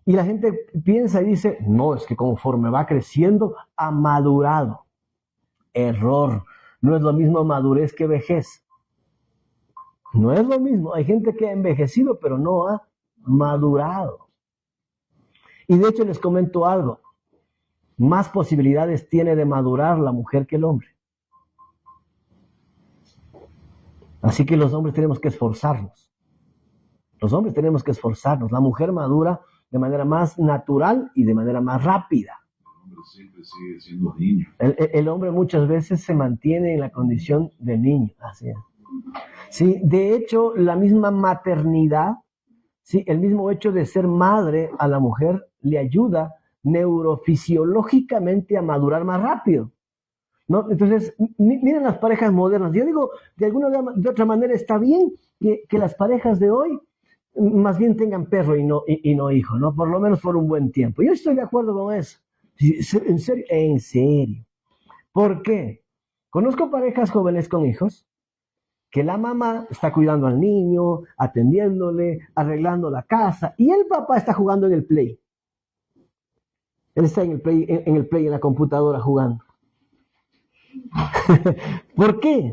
Y la gente piensa y dice, no, es que conforme va creciendo, ha madurado. Error. No es lo mismo madurez que vejez. No es lo mismo. Hay gente que ha envejecido, pero no ha madurado. Y de hecho les comento algo. Más posibilidades tiene de madurar la mujer que el hombre. Así que los hombres tenemos que esforzarnos. Los hombres tenemos que esforzarnos. La mujer madura de manera más natural y de manera más rápida. El hombre siempre sigue siendo niño. El hombre muchas veces se mantiene en la condición de niño. Así es. Sí, de hecho, la misma maternidad, sí, el mismo hecho de ser madre a la mujer le ayuda neurofisiológicamente a madurar más rápido, ¿no? Entonces, miren las parejas modernas. Yo digo, de otra manera está bien que las parejas de hoy más bien tengan perro y no hijo, ¿no? Por lo menos por un buen tiempo. Yo estoy de acuerdo con eso. En serio, en serio. ¿Por qué? Conozco parejas jóvenes con hijos que la mamá está cuidando al niño, atendiéndole, arreglando la casa, y el papá está jugando en el play. Él está en el play, en la computadora jugando. ¿Por qué?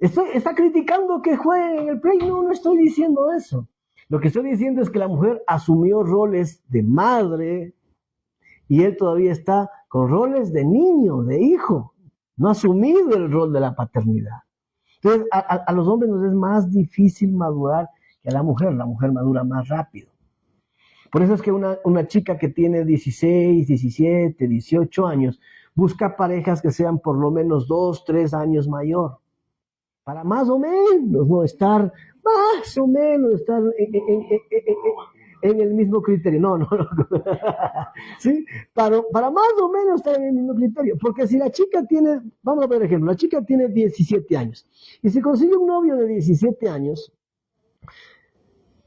¿Está criticando que juegue en el play? No estoy diciendo eso. Lo que estoy diciendo es que la mujer asumió roles de madre y él todavía está con roles de niño, de hijo. No ha asumido el rol de la paternidad. Entonces, a los hombres nos es más difícil madurar que a la mujer. La mujer madura más rápido. Por eso es que una chica que tiene 16, 17, 18 años busca parejas que sean por lo menos 2, 3 años mayor. Para más o menos, ¿no? Estar más o menos, estar en el mismo criterio. No. ¿Sí? Para más o menos estar en el mismo criterio. Porque si la chica tiene, vamos a ver ejemplo, la chica tiene 17 años y se consigue un novio de 17 años,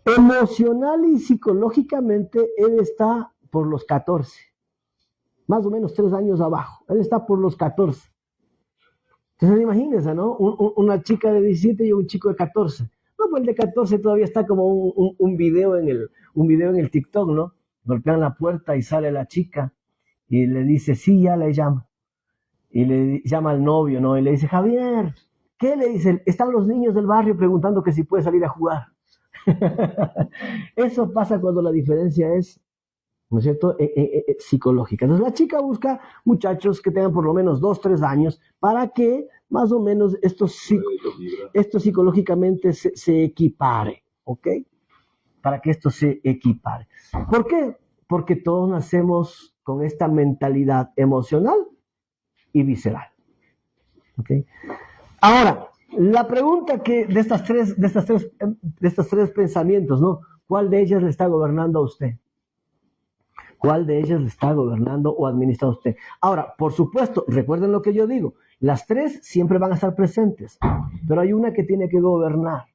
emocional y psicológicamente él está por los 14. Más o menos 3 años abajo. Él está por los 14. Entonces imagínense, ¿no? Una chica de 17 y un chico de 14. No, pues el de 14 todavía está como un video un video en el TikTok, ¿no? Golpean la puerta y sale la chica y le dice, sí, ya le llamo. Y le llama al novio, ¿no? Y le dice, Javier, ¿qué le dice? Están los niños del barrio preguntando que si puede salir a jugar. Eso pasa cuando la diferencia es, ¿no es cierto?, psicológica. Entonces la chica busca muchachos que tengan por lo menos 2, 3 años para que más o menos esto psicológicamente se equipare, ¿ok? Para que esto se equipare. ¿Por qué? Porque todos nacemos con esta mentalidad emocional y visceral. ¿Okay? Ahora, la pregunta que de estos tres pensamientos, ¿no? ¿Cuál de ellas le está gobernando a usted? ¿Cuál de ellas le está gobernando o administrando a usted? Ahora, por supuesto, recuerden lo que yo digo, las tres siempre van a estar presentes, pero hay una que tiene que gobernar.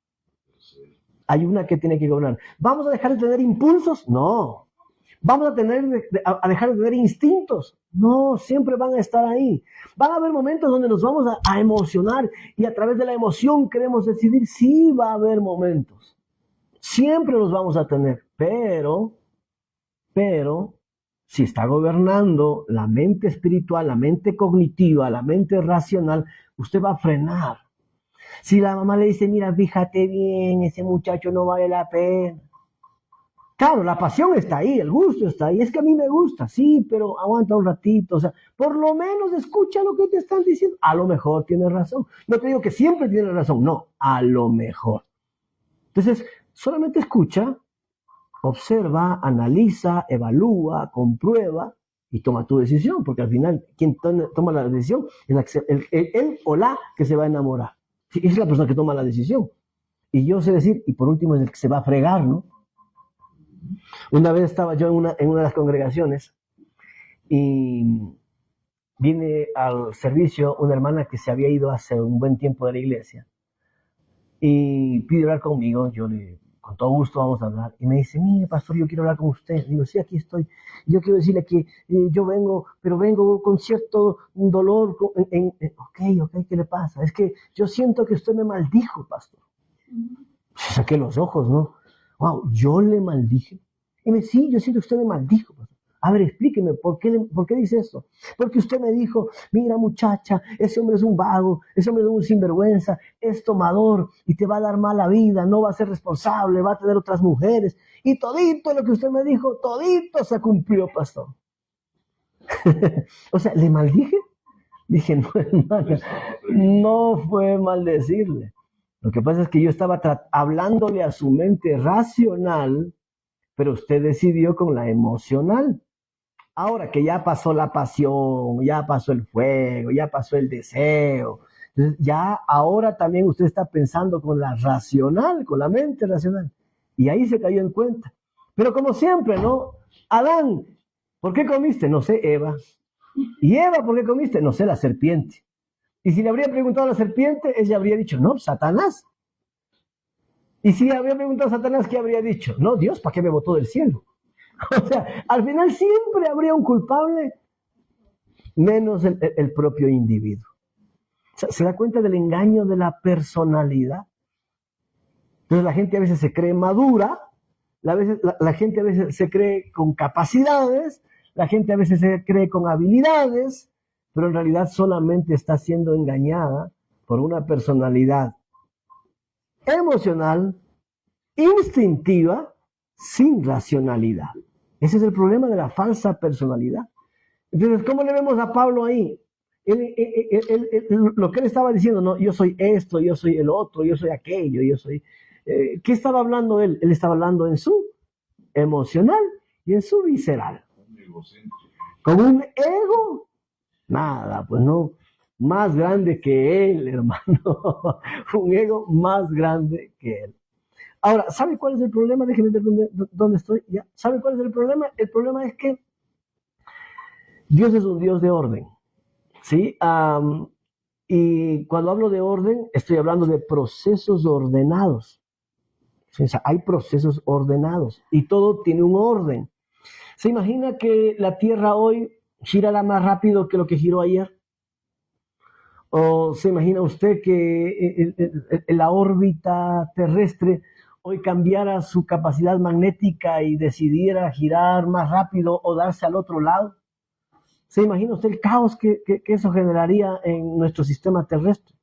Hay una que tiene que gobernar. ¿Vamos a dejar de tener impulsos? No. ¿Vamos a dejar de tener instintos? No, siempre van a estar ahí. Van a haber momentos donde nos vamos a emocionar y a través de la emoción queremos decidir. Sí, va a haber momentos. Siempre los vamos a tener, pero, si está gobernando la mente espiritual, la mente cognitiva, la mente racional, usted va a frenar. Si la mamá le dice, mira, fíjate bien, ese muchacho no vale la pena. Claro, la pasión está ahí, el gusto está ahí. Es que a mí me gusta, sí, pero aguanta un ratito. O sea, por lo menos escucha lo que te están diciendo. A lo mejor tienes razón. No te digo que siempre tienes razón, no, a lo mejor. Entonces, solamente escucha, observa, analiza, evalúa, comprueba y toma tu decisión, porque al final quien toma la decisión es él o la que se va a enamorar. Sí, es la persona que toma la decisión. Y yo sé decir, y por último es el que se va a fregar, ¿no? Una vez estaba yo en una de las congregaciones y viene al servicio una hermana que se había ido hace un buen tiempo de la iglesia y pide hablar conmigo. Yo con todo gusto vamos a hablar. Y me dice, mire, pastor, yo quiero hablar con usted. Digo, sí, aquí estoy. Yo quiero decirle que yo vengo, pero vengo con cierto dolor. Ok, ¿qué le pasa? Es que yo siento que usted me maldijo, pastor. Saqué los ojos, ¿no? Wow, ¿yo le maldije? Y me dice, sí, yo siento que usted me maldijo, pastor. A ver, explíqueme, ¿por qué dice eso? Porque usted me dijo, mira muchacha, ese hombre es un vago, ese hombre es un sinvergüenza, es tomador y te va a dar mala vida, no va a ser responsable, va a tener otras mujeres. Y todito lo que usted me dijo, todito se cumplió, pastor. O sea, ¿le maldije? Dije, no, hermano, no fue maldecirle. Lo que pasa es que yo estaba hablándole a su mente racional, pero usted decidió con la emocional. Ahora que ya pasó la pasión, ya pasó el fuego, ya pasó el deseo, entonces ya ahora también usted está pensando con la racional, con la mente racional. Y ahí se cayó en cuenta. Pero como siempre, ¿no? Adán, ¿por qué comiste? No sé, Eva. ¿Y Eva, por qué comiste? No sé, la serpiente. Y si le habría preguntado a la serpiente, ella habría dicho, no, Satanás. Y si le habría preguntado a Satanás, ¿qué habría dicho? No, Dios, ¿para qué me botó del cielo? O sea, al final siempre habría un culpable, menos el propio individuo. O sea, ¿se da cuenta del engaño de la personalidad? Entonces la gente a veces se cree madura, la gente a veces se cree con capacidades, la gente a veces se cree con habilidades, pero en realidad solamente está siendo engañada por una personalidad emocional, instintiva, sin racionalidad. Ese es el problema de la falsa personalidad. Entonces, ¿cómo le vemos a Pablo ahí? Lo que él estaba diciendo, no, yo soy esto, yo soy el otro, yo soy aquello, yo soy... ¿qué estaba hablando él? Él estaba hablando en su emocional y en su visceral. Con un ego, nada, pues no, más grande que él, hermano. Un ego más grande que él. Ahora, ¿sabe cuál es el problema? Déjenme ver dónde estoy. ¿Ya? ¿Sabe cuál es el problema? El problema es que Dios es un Dios de orden. ¿Sí? Y cuando hablo de orden, estoy hablando de procesos ordenados. ¿Sí? O sea, hay procesos ordenados y todo tiene un orden. ¿Se imagina que la Tierra hoy girará más rápido que lo que giró ayer? ¿O se imagina usted que la órbita terrestre hoy cambiara su capacidad magnética y decidiera girar más rápido o darse al otro lado? ¿Se imagina usted el caos que eso generaría en nuestro sistema terrestre?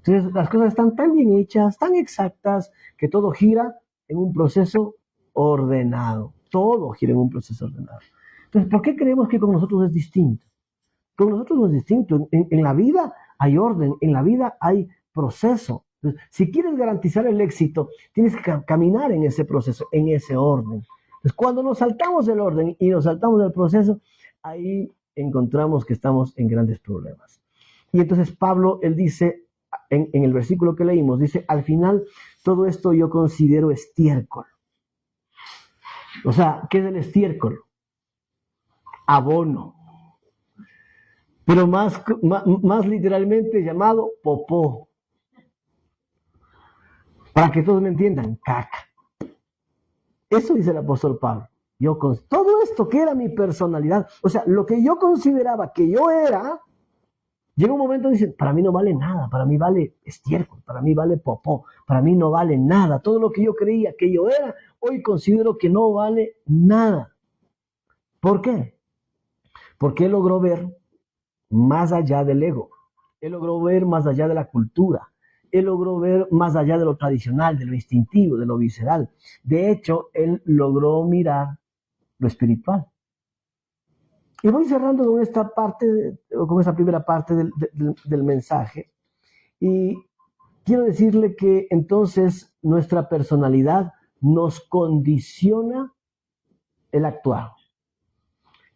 Entonces, las cosas están tan bien hechas, tan exactas, que todo gira en un proceso ordenado. Todo gira en un proceso ordenado. Entonces, ¿por qué creemos que con nosotros es distinto? Con nosotros no es distinto. En la vida hay orden, en la vida hay proceso. Entonces, si quieres garantizar el éxito, tienes que caminar en ese proceso, en ese orden. Entonces, cuando nos saltamos el orden y nos saltamos el proceso, ahí encontramos que estamos en grandes problemas. Y entonces Pablo, él dice, en el versículo que leímos, dice, al final todo esto yo considero estiércol. O sea, ¿qué es el estiércol? Abono. Pero más literalmente llamado popó. Para que todos me entiendan, caca. Eso dice el apóstol Pablo. Todo esto que era mi personalidad, o sea, lo que yo consideraba que yo era, llega un momento y dicen, para mí no vale nada, para mí vale estiércol, para mí vale popó, para mí no vale nada. Todo lo que yo creía que yo era, hoy considero que no vale nada. ¿Por qué? Porque él logró ver más allá del ego. Él logró ver más allá de la cultura. Él logró ver más allá de lo tradicional, de lo instintivo, de lo visceral. De hecho, él logró mirar lo espiritual. Y voy cerrando con esta parte, con esta primera parte del mensaje. Y quiero decirle que entonces nuestra personalidad nos condiciona el actuar.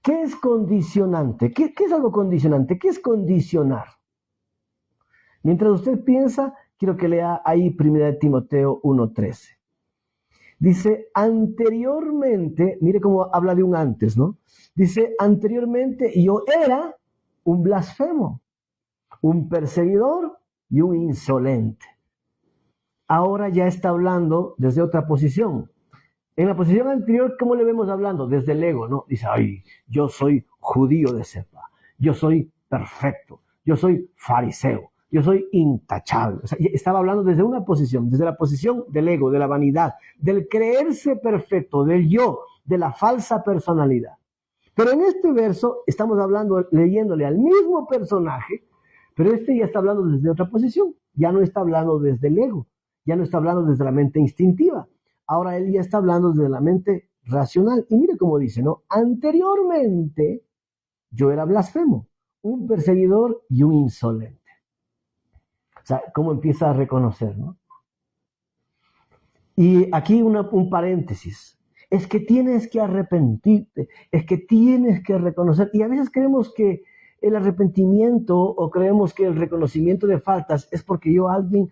¿Qué es condicionante? ¿Qué es algo condicionante? ¿Qué es condicionar? Mientras usted piensa, quiero que lea ahí 1 Timoteo 1:13. Dice, anteriormente, mire cómo habla de un antes, ¿no? Dice, anteriormente yo era un blasfemo, un perseguidor y un insolente. Ahora ya está hablando desde otra posición. En la posición anterior, ¿cómo le vemos hablando? Desde el ego, ¿no? Dice, ay, yo soy judío de cepa, yo soy perfecto, yo soy fariseo, yo soy intachable. O sea, estaba hablando desde una posición, desde la posición del ego, de la vanidad, del creerse perfecto, del yo, de la falsa personalidad. Pero en este verso estamos hablando, leyéndole al mismo personaje, pero este ya está hablando desde otra posición, ya no está hablando desde el ego, ya no está hablando desde la mente instintiva. Ahora él ya está hablando desde la mente racional. Y mire cómo dice, ¿no? Anteriormente yo era blasfemo, un perseguidor y un insolente. O sea, cómo empieza a reconocer, ¿no? Y aquí un paréntesis. Es que tienes que arrepentirte, es que tienes que reconocer. Y a veces creemos que el arrepentimiento o creemos que el reconocimiento de faltas es porque yo a alguien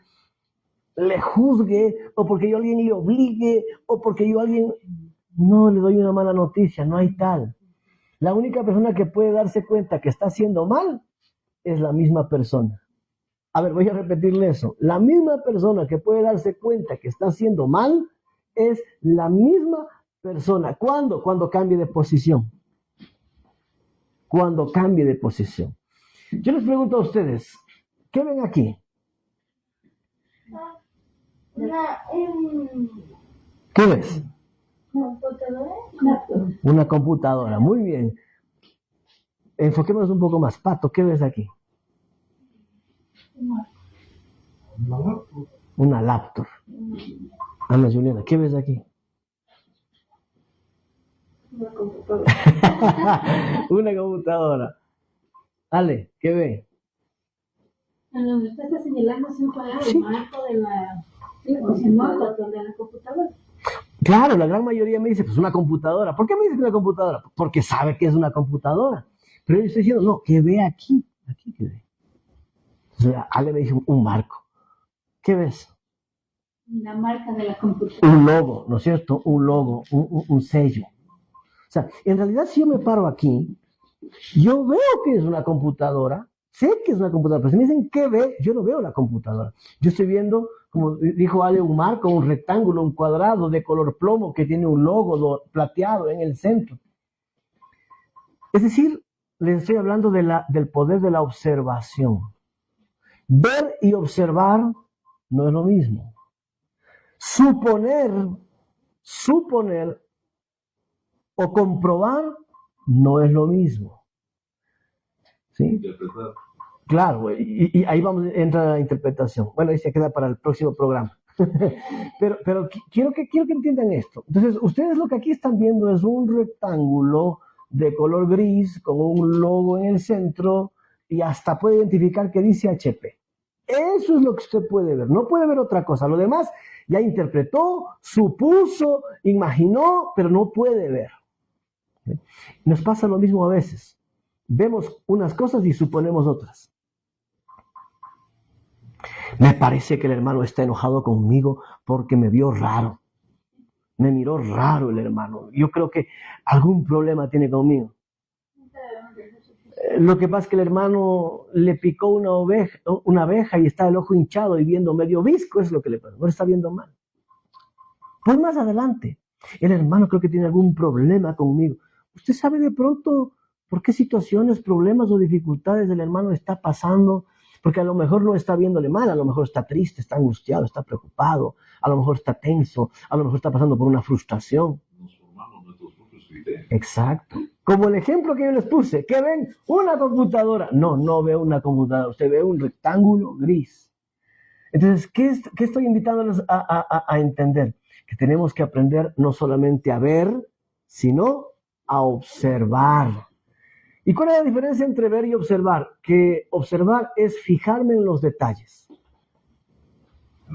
le juzgue, o porque yo a alguien le obligue, o porque yo a alguien no le doy una mala noticia. No hay tal. La única persona que puede darse cuenta que está haciendo mal es la misma persona. A ver, voy a repetirle eso. La misma persona que puede darse cuenta que está haciendo mal es la misma persona. ¿Cuándo? Cuando cambie de posición. Cuando cambie de posición. Yo les pregunto a ustedes, ¿qué ven aquí? ¿Qué ves? Una computadora, muy bien. Enfoquémonos un poco más. Pato, ¿qué ves aquí? Una laptop. Ana Juliana, ¿qué ves aquí? Una computadora. Una computadora. Ale, ¿qué ve? En donde usted está señalando es un cuadrado de marco de la computadora. Claro, la gran mayoría me dice, pues una computadora. ¿Por qué me dice que una computadora? Porque sabe que es una computadora. Pero yo estoy diciendo, no, ¿qué ve aquí? Aquí, ¿qué ve? Entonces, Ale me dice un marco. ¿Qué ves? La marca de la computadora. Un logo, ¿no es cierto? Un logo, un sello. O sea, en realidad si yo me paro aquí, yo veo que es una computadora, sé que es una computadora, pero si me dicen qué ve, yo no veo la computadora. Yo estoy viendo, como dijo Ale, un marco, un rectángulo, un cuadrado de color plomo que tiene un logo plateado en el centro. Es decir, les estoy hablando del poder de la observación. Ver y observar no es lo mismo. Suponer o comprobar no es lo mismo. ¿Sí? Interpretar. Claro, y ahí entra la interpretación. Bueno, ahí se queda para el próximo programa. pero quiero que entiendan esto. Entonces, ustedes lo que aquí están viendo es un rectángulo de color gris con un logo en el centro y hasta puede identificar que dice HP. Eso es lo que usted puede ver. No puede ver otra cosa. Lo demás ya interpretó, supuso, imaginó, pero no puede ver. Nos pasa lo mismo a veces. Vemos unas cosas y suponemos otras. Me parece que el hermano está enojado conmigo porque me vio raro. Me miró raro el hermano. Yo creo que algún problema tiene conmigo. Lo que pasa es que el hermano le picó una abeja y está el ojo hinchado y viendo medio visco, es lo que le pasa. No está viendo mal. Pues más adelante, el hermano creo que tiene algún problema conmigo. ¿Usted sabe de pronto por qué situaciones, problemas o dificultades el hermano está pasando? Porque a lo mejor no está viéndole mal, a lo mejor está triste, está angustiado, está preocupado, a lo mejor está tenso, a lo mejor está pasando por una frustración. Nos formamos nuestros propios criterios. Exacto. Como el ejemplo que yo les puse, ¿qué ven? Una computadora. No ve una computadora, usted ve un rectángulo gris. Entonces, ¿qué estoy invitándoles a entender? Que tenemos que aprender no solamente a ver, sino a observar. ¿Y cuál es la diferencia entre ver y observar? Que observar es fijarme en los detalles.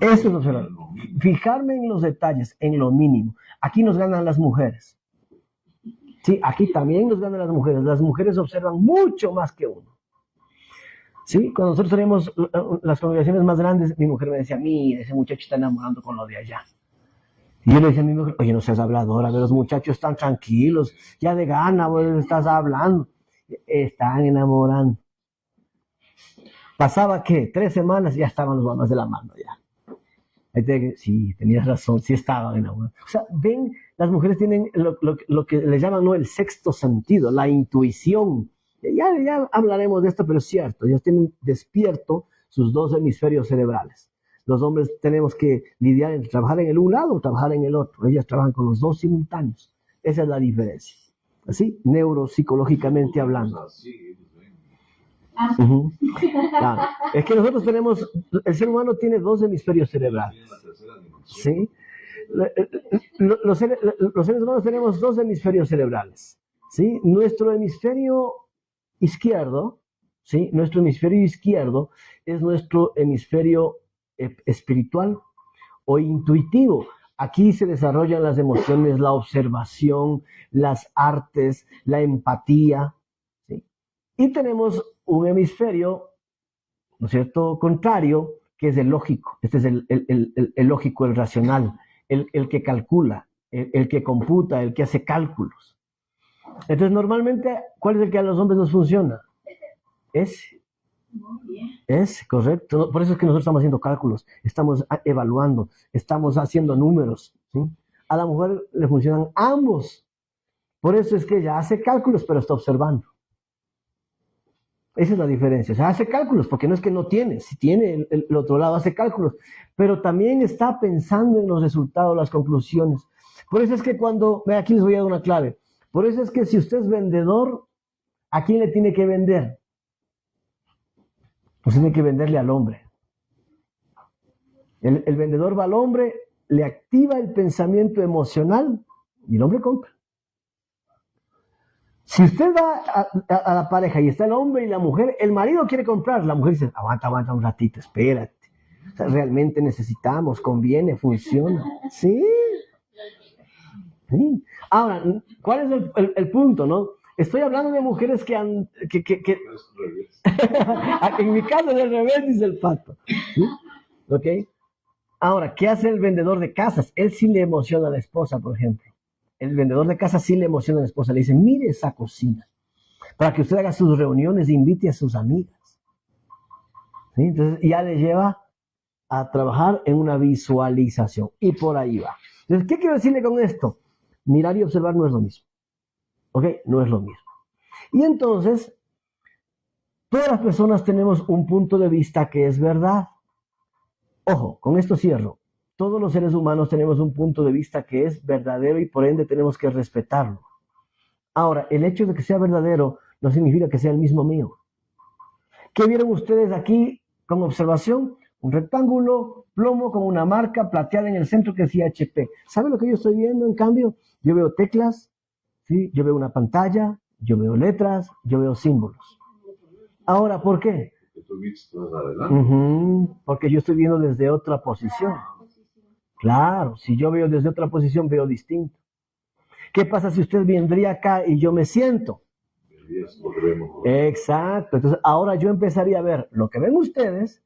Eso es observar. Fijarme en los detalles, en lo mínimo. Aquí nos ganan las mujeres. Sí, aquí también nos ganan las mujeres. Las mujeres observan mucho más que uno. Sí, cuando nosotros tenemos las congregaciones más grandes, mi mujer me decía, mire, ese muchacho está enamorando con lo de allá. Y yo le decía a mi mujer, oye, no seas habladora, los muchachos están tranquilos, ya de gana, vos estás hablando. Están enamorando. Pasaba, ¿qué? 3 semanas y ya estaban los mamás de la mano, ya. Sí, tenías razón, sí estaban enamorados. O sea, ven, las mujeres tienen lo que le llaman, ¿no?, el sexto sentido, la intuición. Ya hablaremos de esto, pero es cierto, ellos tienen despierto sus 2 hemisferios cerebrales. Los hombres tenemos que lidiar entre trabajar en el un lado o trabajar en el otro. Ellas trabajan con los 2 simultáneos. Esa es la diferencia. Así, neuropsicológicamente hablando. Uh-huh. Claro. Es que nosotros tenemos, el ser humano tiene 2 hemisferios cerebrales. ¿Sí? Los seres humanos tenemos 2 hemisferios cerebrales. ¿Sí? Nuestro hemisferio izquierdo, ¿sí?, nuestro hemisferio izquierdo es nuestro hemisferio espiritual o intuitivo. Aquí se desarrollan las emociones, la observación, las artes, la empatía, ¿sí? Y tenemos un hemisferio, ¿no es cierto?, contrario, que es el lógico. Este es el lógico, el racional, el que calcula, el que computa, el que hace cálculos. Entonces, normalmente, ¿cuál es el que a los hombres nos funciona? Es correcto. Por eso es que nosotros estamos haciendo cálculos, estamos evaluando, estamos haciendo números, ¿sí? A la mujer le funcionan ambos. Por eso es que ella hace cálculos, pero está observando. Esa es la diferencia. O sea, hace cálculos, porque no es que no tiene, si tiene el otro lado, hace cálculos, pero también está pensando en los resultados, las conclusiones. Por eso es que aquí les voy a dar una clave. Por eso es que si usted es vendedor, ¿a quién le tiene que vender? Pues tiene que venderle al hombre. El vendedor va al hombre, le activa el pensamiento emocional y el hombre compra. Si usted va a la pareja y está el hombre y la mujer, el marido quiere comprar, la mujer dice, aguanta un ratito, espérate. O sea, realmente necesitamos, conviene, funciona. ¿Sí? ¿Sí? Ahora, ¿cuál es el punto, no? Estoy hablando de mujeres que en mi caso es al revés, dice el pato. ¿Sí? ¿Ok? Ahora, ¿qué hace el vendedor de casas? Él sí le emociona a la esposa, por ejemplo. El vendedor de casas sí le emociona a la esposa. Le dice, mire esa cocina, para que usted haga sus reuniones e invite a sus amigas. ¿Sí? Entonces ya le lleva a trabajar en una visualización. Y por ahí va. Entonces, ¿qué quiero decirle con esto? Mirar y observar no es lo mismo. ¿Ok? No es lo mismo. Y entonces, Todas las personas tenemos un punto de vista que es verdad. Ojo, con esto cierro. Todos los seres humanos tenemos un punto de vista que es verdadero y por ende tenemos que respetarlo. Ahora, el hecho de que sea verdadero no significa que sea el mismo mío. ¿Qué vieron ustedes aquí con observación? Un rectángulo, plomo con una marca plateada en el centro que decía HP. ¿Sabe lo que yo estoy viendo en cambio? Yo veo teclas, ¿sí? Yo veo una pantalla, yo veo letras, yo veo símbolos. Ahora, ¿por qué? Tú viste más adelante. Porque yo estoy viendo desde otra posición. Claro, si yo veo desde otra posición, veo distinto. ¿Qué pasa si usted vendría acá y yo me siento? Exacto. Entonces, ahora yo empezaría a ver lo que ven ustedes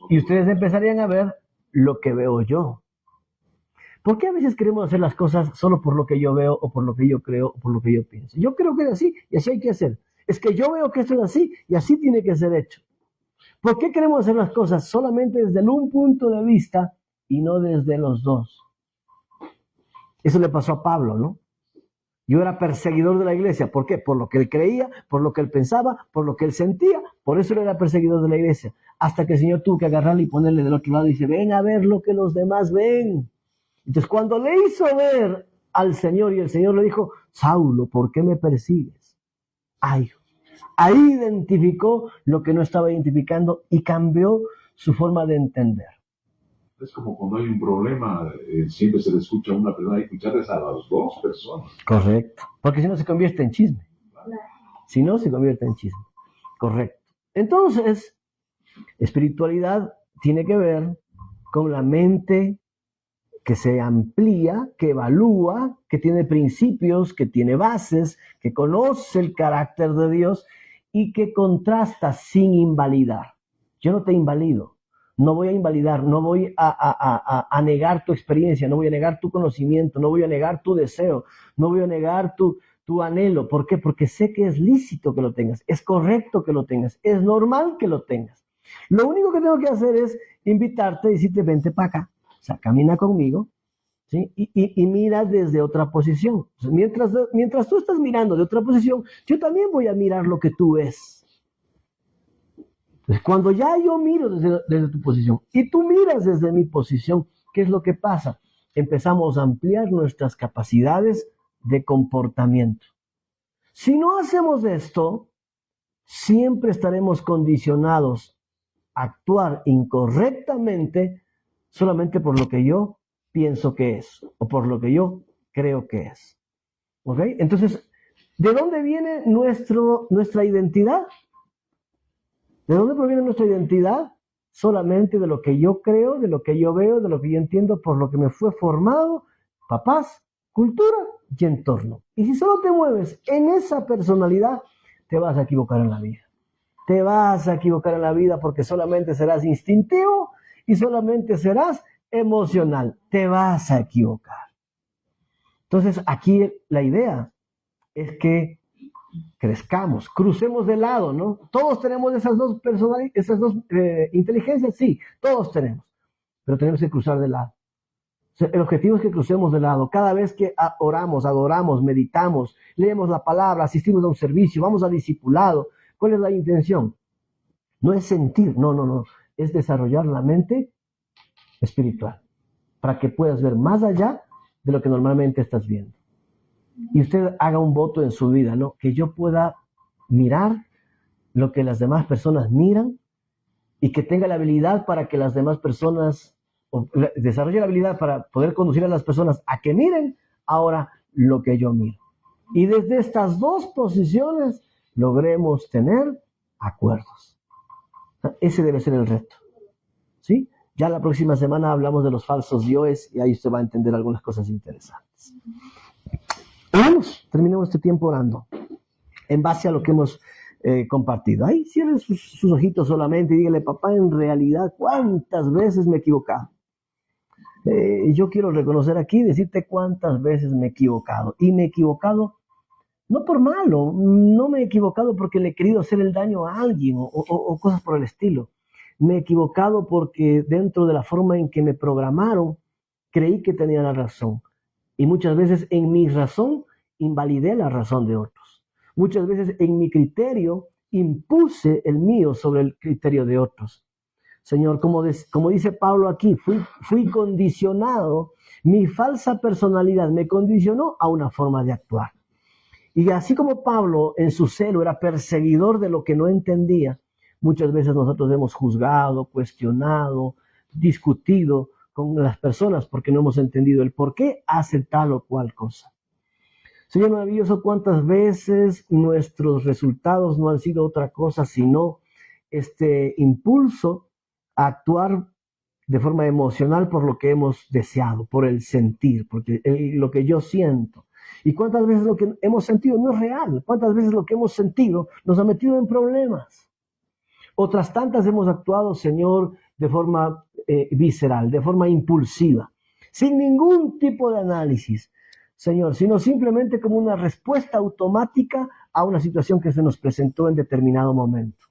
y ustedes empezarían a ver lo que veo yo. ¿Por qué a veces queremos hacer las cosas solo por lo que yo veo o por lo que yo creo o por lo que yo pienso? Yo creo que es así y así hay que hacer. Es que yo veo que esto es así y así tiene que ser hecho. ¿Por qué queremos hacer las cosas solamente desde un punto de vista y no desde los dos? Eso le pasó a Pablo, ¿no? Yo era perseguidor de la iglesia. ¿Por qué? Por lo que él creía, por lo que él pensaba, por lo que él sentía. Por eso él era perseguidor de la iglesia. Hasta que el Señor tuvo que agarrarle y ponerle del otro lado y dice, ven a ver lo que los demás ven. Entonces cuando le hizo ver al Señor y el Señor le dijo, Saulo, ¿por qué me persigues? Ay, ahí identificó lo que no estaba identificando y cambió su forma de entender. Es como cuando hay un problema, siempre se le escucha a una persona, hay que escucharles a las dos personas. Correcto, porque si no se convierte en chisme. Si no, se convierte en chisme. Correcto. Entonces, espiritualidad tiene que ver con la mente que se amplía, que evalúa, que tiene principios, que tiene bases, que conoce el carácter de Dios y que contrasta sin invalidar. Yo no te invalido. No voy a invalidar, no voy a negar tu experiencia, no voy a negar tu conocimiento, no voy a negar tu deseo, no voy a negar tu anhelo. ¿Por qué? Porque sé que es lícito que lo tengas, es correcto que lo tengas, es normal que lo tengas. Lo único que tengo que hacer es invitarte y decirte, vente para acá, o sea, camina conmigo, ¿sí? Y mira desde otra posición. O sea, mientras tú estás mirando de otra posición, yo también voy a mirar lo que tú ves. Entonces, cuando ya yo miro desde tu posición y tú miras desde mi posición, ¿qué es lo que pasa? Empezamos a ampliar nuestras capacidades de comportamiento. Si no hacemos esto, siempre estaremos condicionados a actuar incorrectamente solamente por lo que yo pienso que es o por lo que yo creo que es. ¿Ok? Entonces, ¿de dónde viene nuestra identidad? ¿De dónde proviene nuestra identidad? Solamente de lo que yo creo, de lo que yo veo, de lo que yo entiendo, por lo que me fue formado, papás, cultura y entorno. Y si solo te mueves en esa personalidad, te vas a equivocar en la vida. Te vas a equivocar en la vida porque solamente serás instintivo y solamente serás emocional. Te vas a equivocar. Entonces, aquí la idea es que crezcamos, crucemos de lado, ¿no? Todos tenemos esas dos inteligencias, sí, todos tenemos, pero tenemos que cruzar de lado. O sea, el objetivo es que crucemos de lado. Cada vez que oramos, adoramos, meditamos, leemos la palabra, asistimos a un servicio, vamos a discipulado, ¿cuál es la intención? No es sentir, no, es desarrollar la mente espiritual para que puedas ver más allá de lo que normalmente estás viendo. Y usted haga un voto en su vida, ¿no? Que yo pueda mirar lo que las demás personas miran y que tenga la habilidad para que las demás personas, o desarrolle la habilidad para poder conducir a las personas a que miren ahora lo que yo miro. Y desde estas dos posiciones logremos tener acuerdos. Ese debe ser el reto, ¿sí? Ya la próxima semana hablamos de los falsos dioses y ahí usted va a entender algunas cosas interesantes. Oramos, terminemos este tiempo orando, en base a lo que hemos compartido. Ahí cierren sus ojitos solamente y dígale, papá, en realidad, ¿cuántas veces me he equivocado? Yo quiero reconocer aquí, decirte cuántas veces me he equivocado. Y me he equivocado, no por malo, no me he equivocado porque le he querido hacer el daño a alguien o cosas por el estilo. Me he equivocado porque dentro de la forma en que me programaron, creí que tenía la razón. Y muchas veces en mi razón invalidé la razón de otros. Muchas veces en mi criterio impuse el mío sobre el criterio de otros. Señor, como dice Pablo aquí, fui condicionado, mi falsa personalidad me condicionó a una forma de actuar. Y así como Pablo en su celo era perseguidor de lo que no entendía, muchas veces nosotros hemos juzgado, cuestionado, discutido con las personas porque no hemos entendido el por qué hace tal o cual cosa. Señor maravilloso, cuántas veces nuestros resultados no han sido otra cosa sino este impulso a actuar de forma emocional por lo que hemos deseado, por el sentir, porque lo que yo siento. ¿Y cuántas veces lo que hemos sentido no es real? ¿Cuántas veces lo que hemos sentido nos ha metido en problemas? Otras tantas hemos actuado, Señor, de forma visceral, de forma impulsiva, sin ningún tipo de análisis, Señor, sino simplemente como una respuesta automática a una situación que se nos presentó en determinado momento.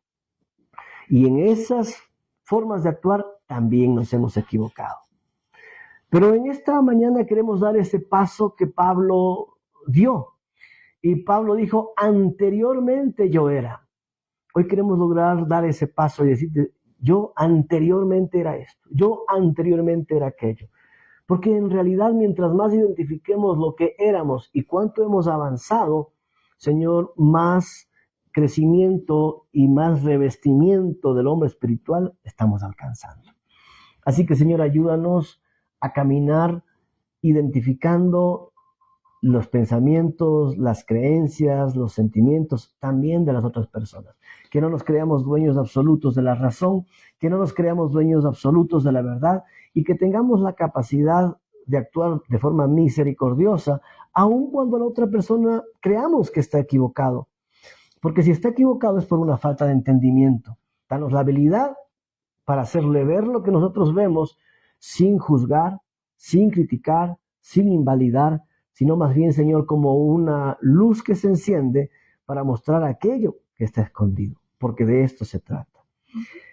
Y en esas formas de actuar también nos hemos equivocado. Pero en esta mañana queremos dar ese paso que Pablo dio. Y Pablo dijo, anteriormente yo era. Hoy queremos lograr dar ese paso y decirte, yo anteriormente era esto, yo anteriormente era aquello. Porque en realidad mientras más identifiquemos lo que éramos y cuánto hemos avanzado, Señor, más crecimiento y más revestimiento del hombre espiritual estamos alcanzando. Así que, Señor, ayúdanos a caminar identificando los pensamientos, las creencias, los sentimientos también de las otras personas. Que no nos creamos dueños absolutos de la razón, que no nos creamos dueños absolutos de la verdad y que tengamos la capacidad de actuar de forma misericordiosa, aun cuando la otra persona creamos que está equivocado. Porque si está equivocado es por una falta de entendimiento. Danos la habilidad para hacerle ver lo que nosotros vemos sin juzgar, sin criticar, sin invalidar, sino más bien, Señor, como una luz que se enciende para mostrar aquello que está escondido, porque de esto se trata.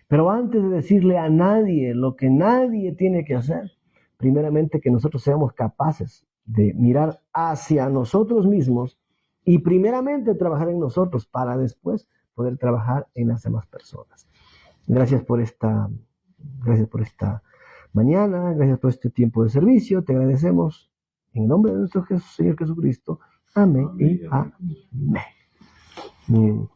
Pero antes de decirle a nadie lo que nadie tiene que hacer, primeramente que nosotros seamos capaces de mirar hacia nosotros mismos y primeramente trabajar en nosotros para después poder trabajar en las demás personas. Gracias por esta mañana, gracias por este tiempo de servicio, te agradecemos en el nombre de nuestro Señor Jesucristo. Amén y amén.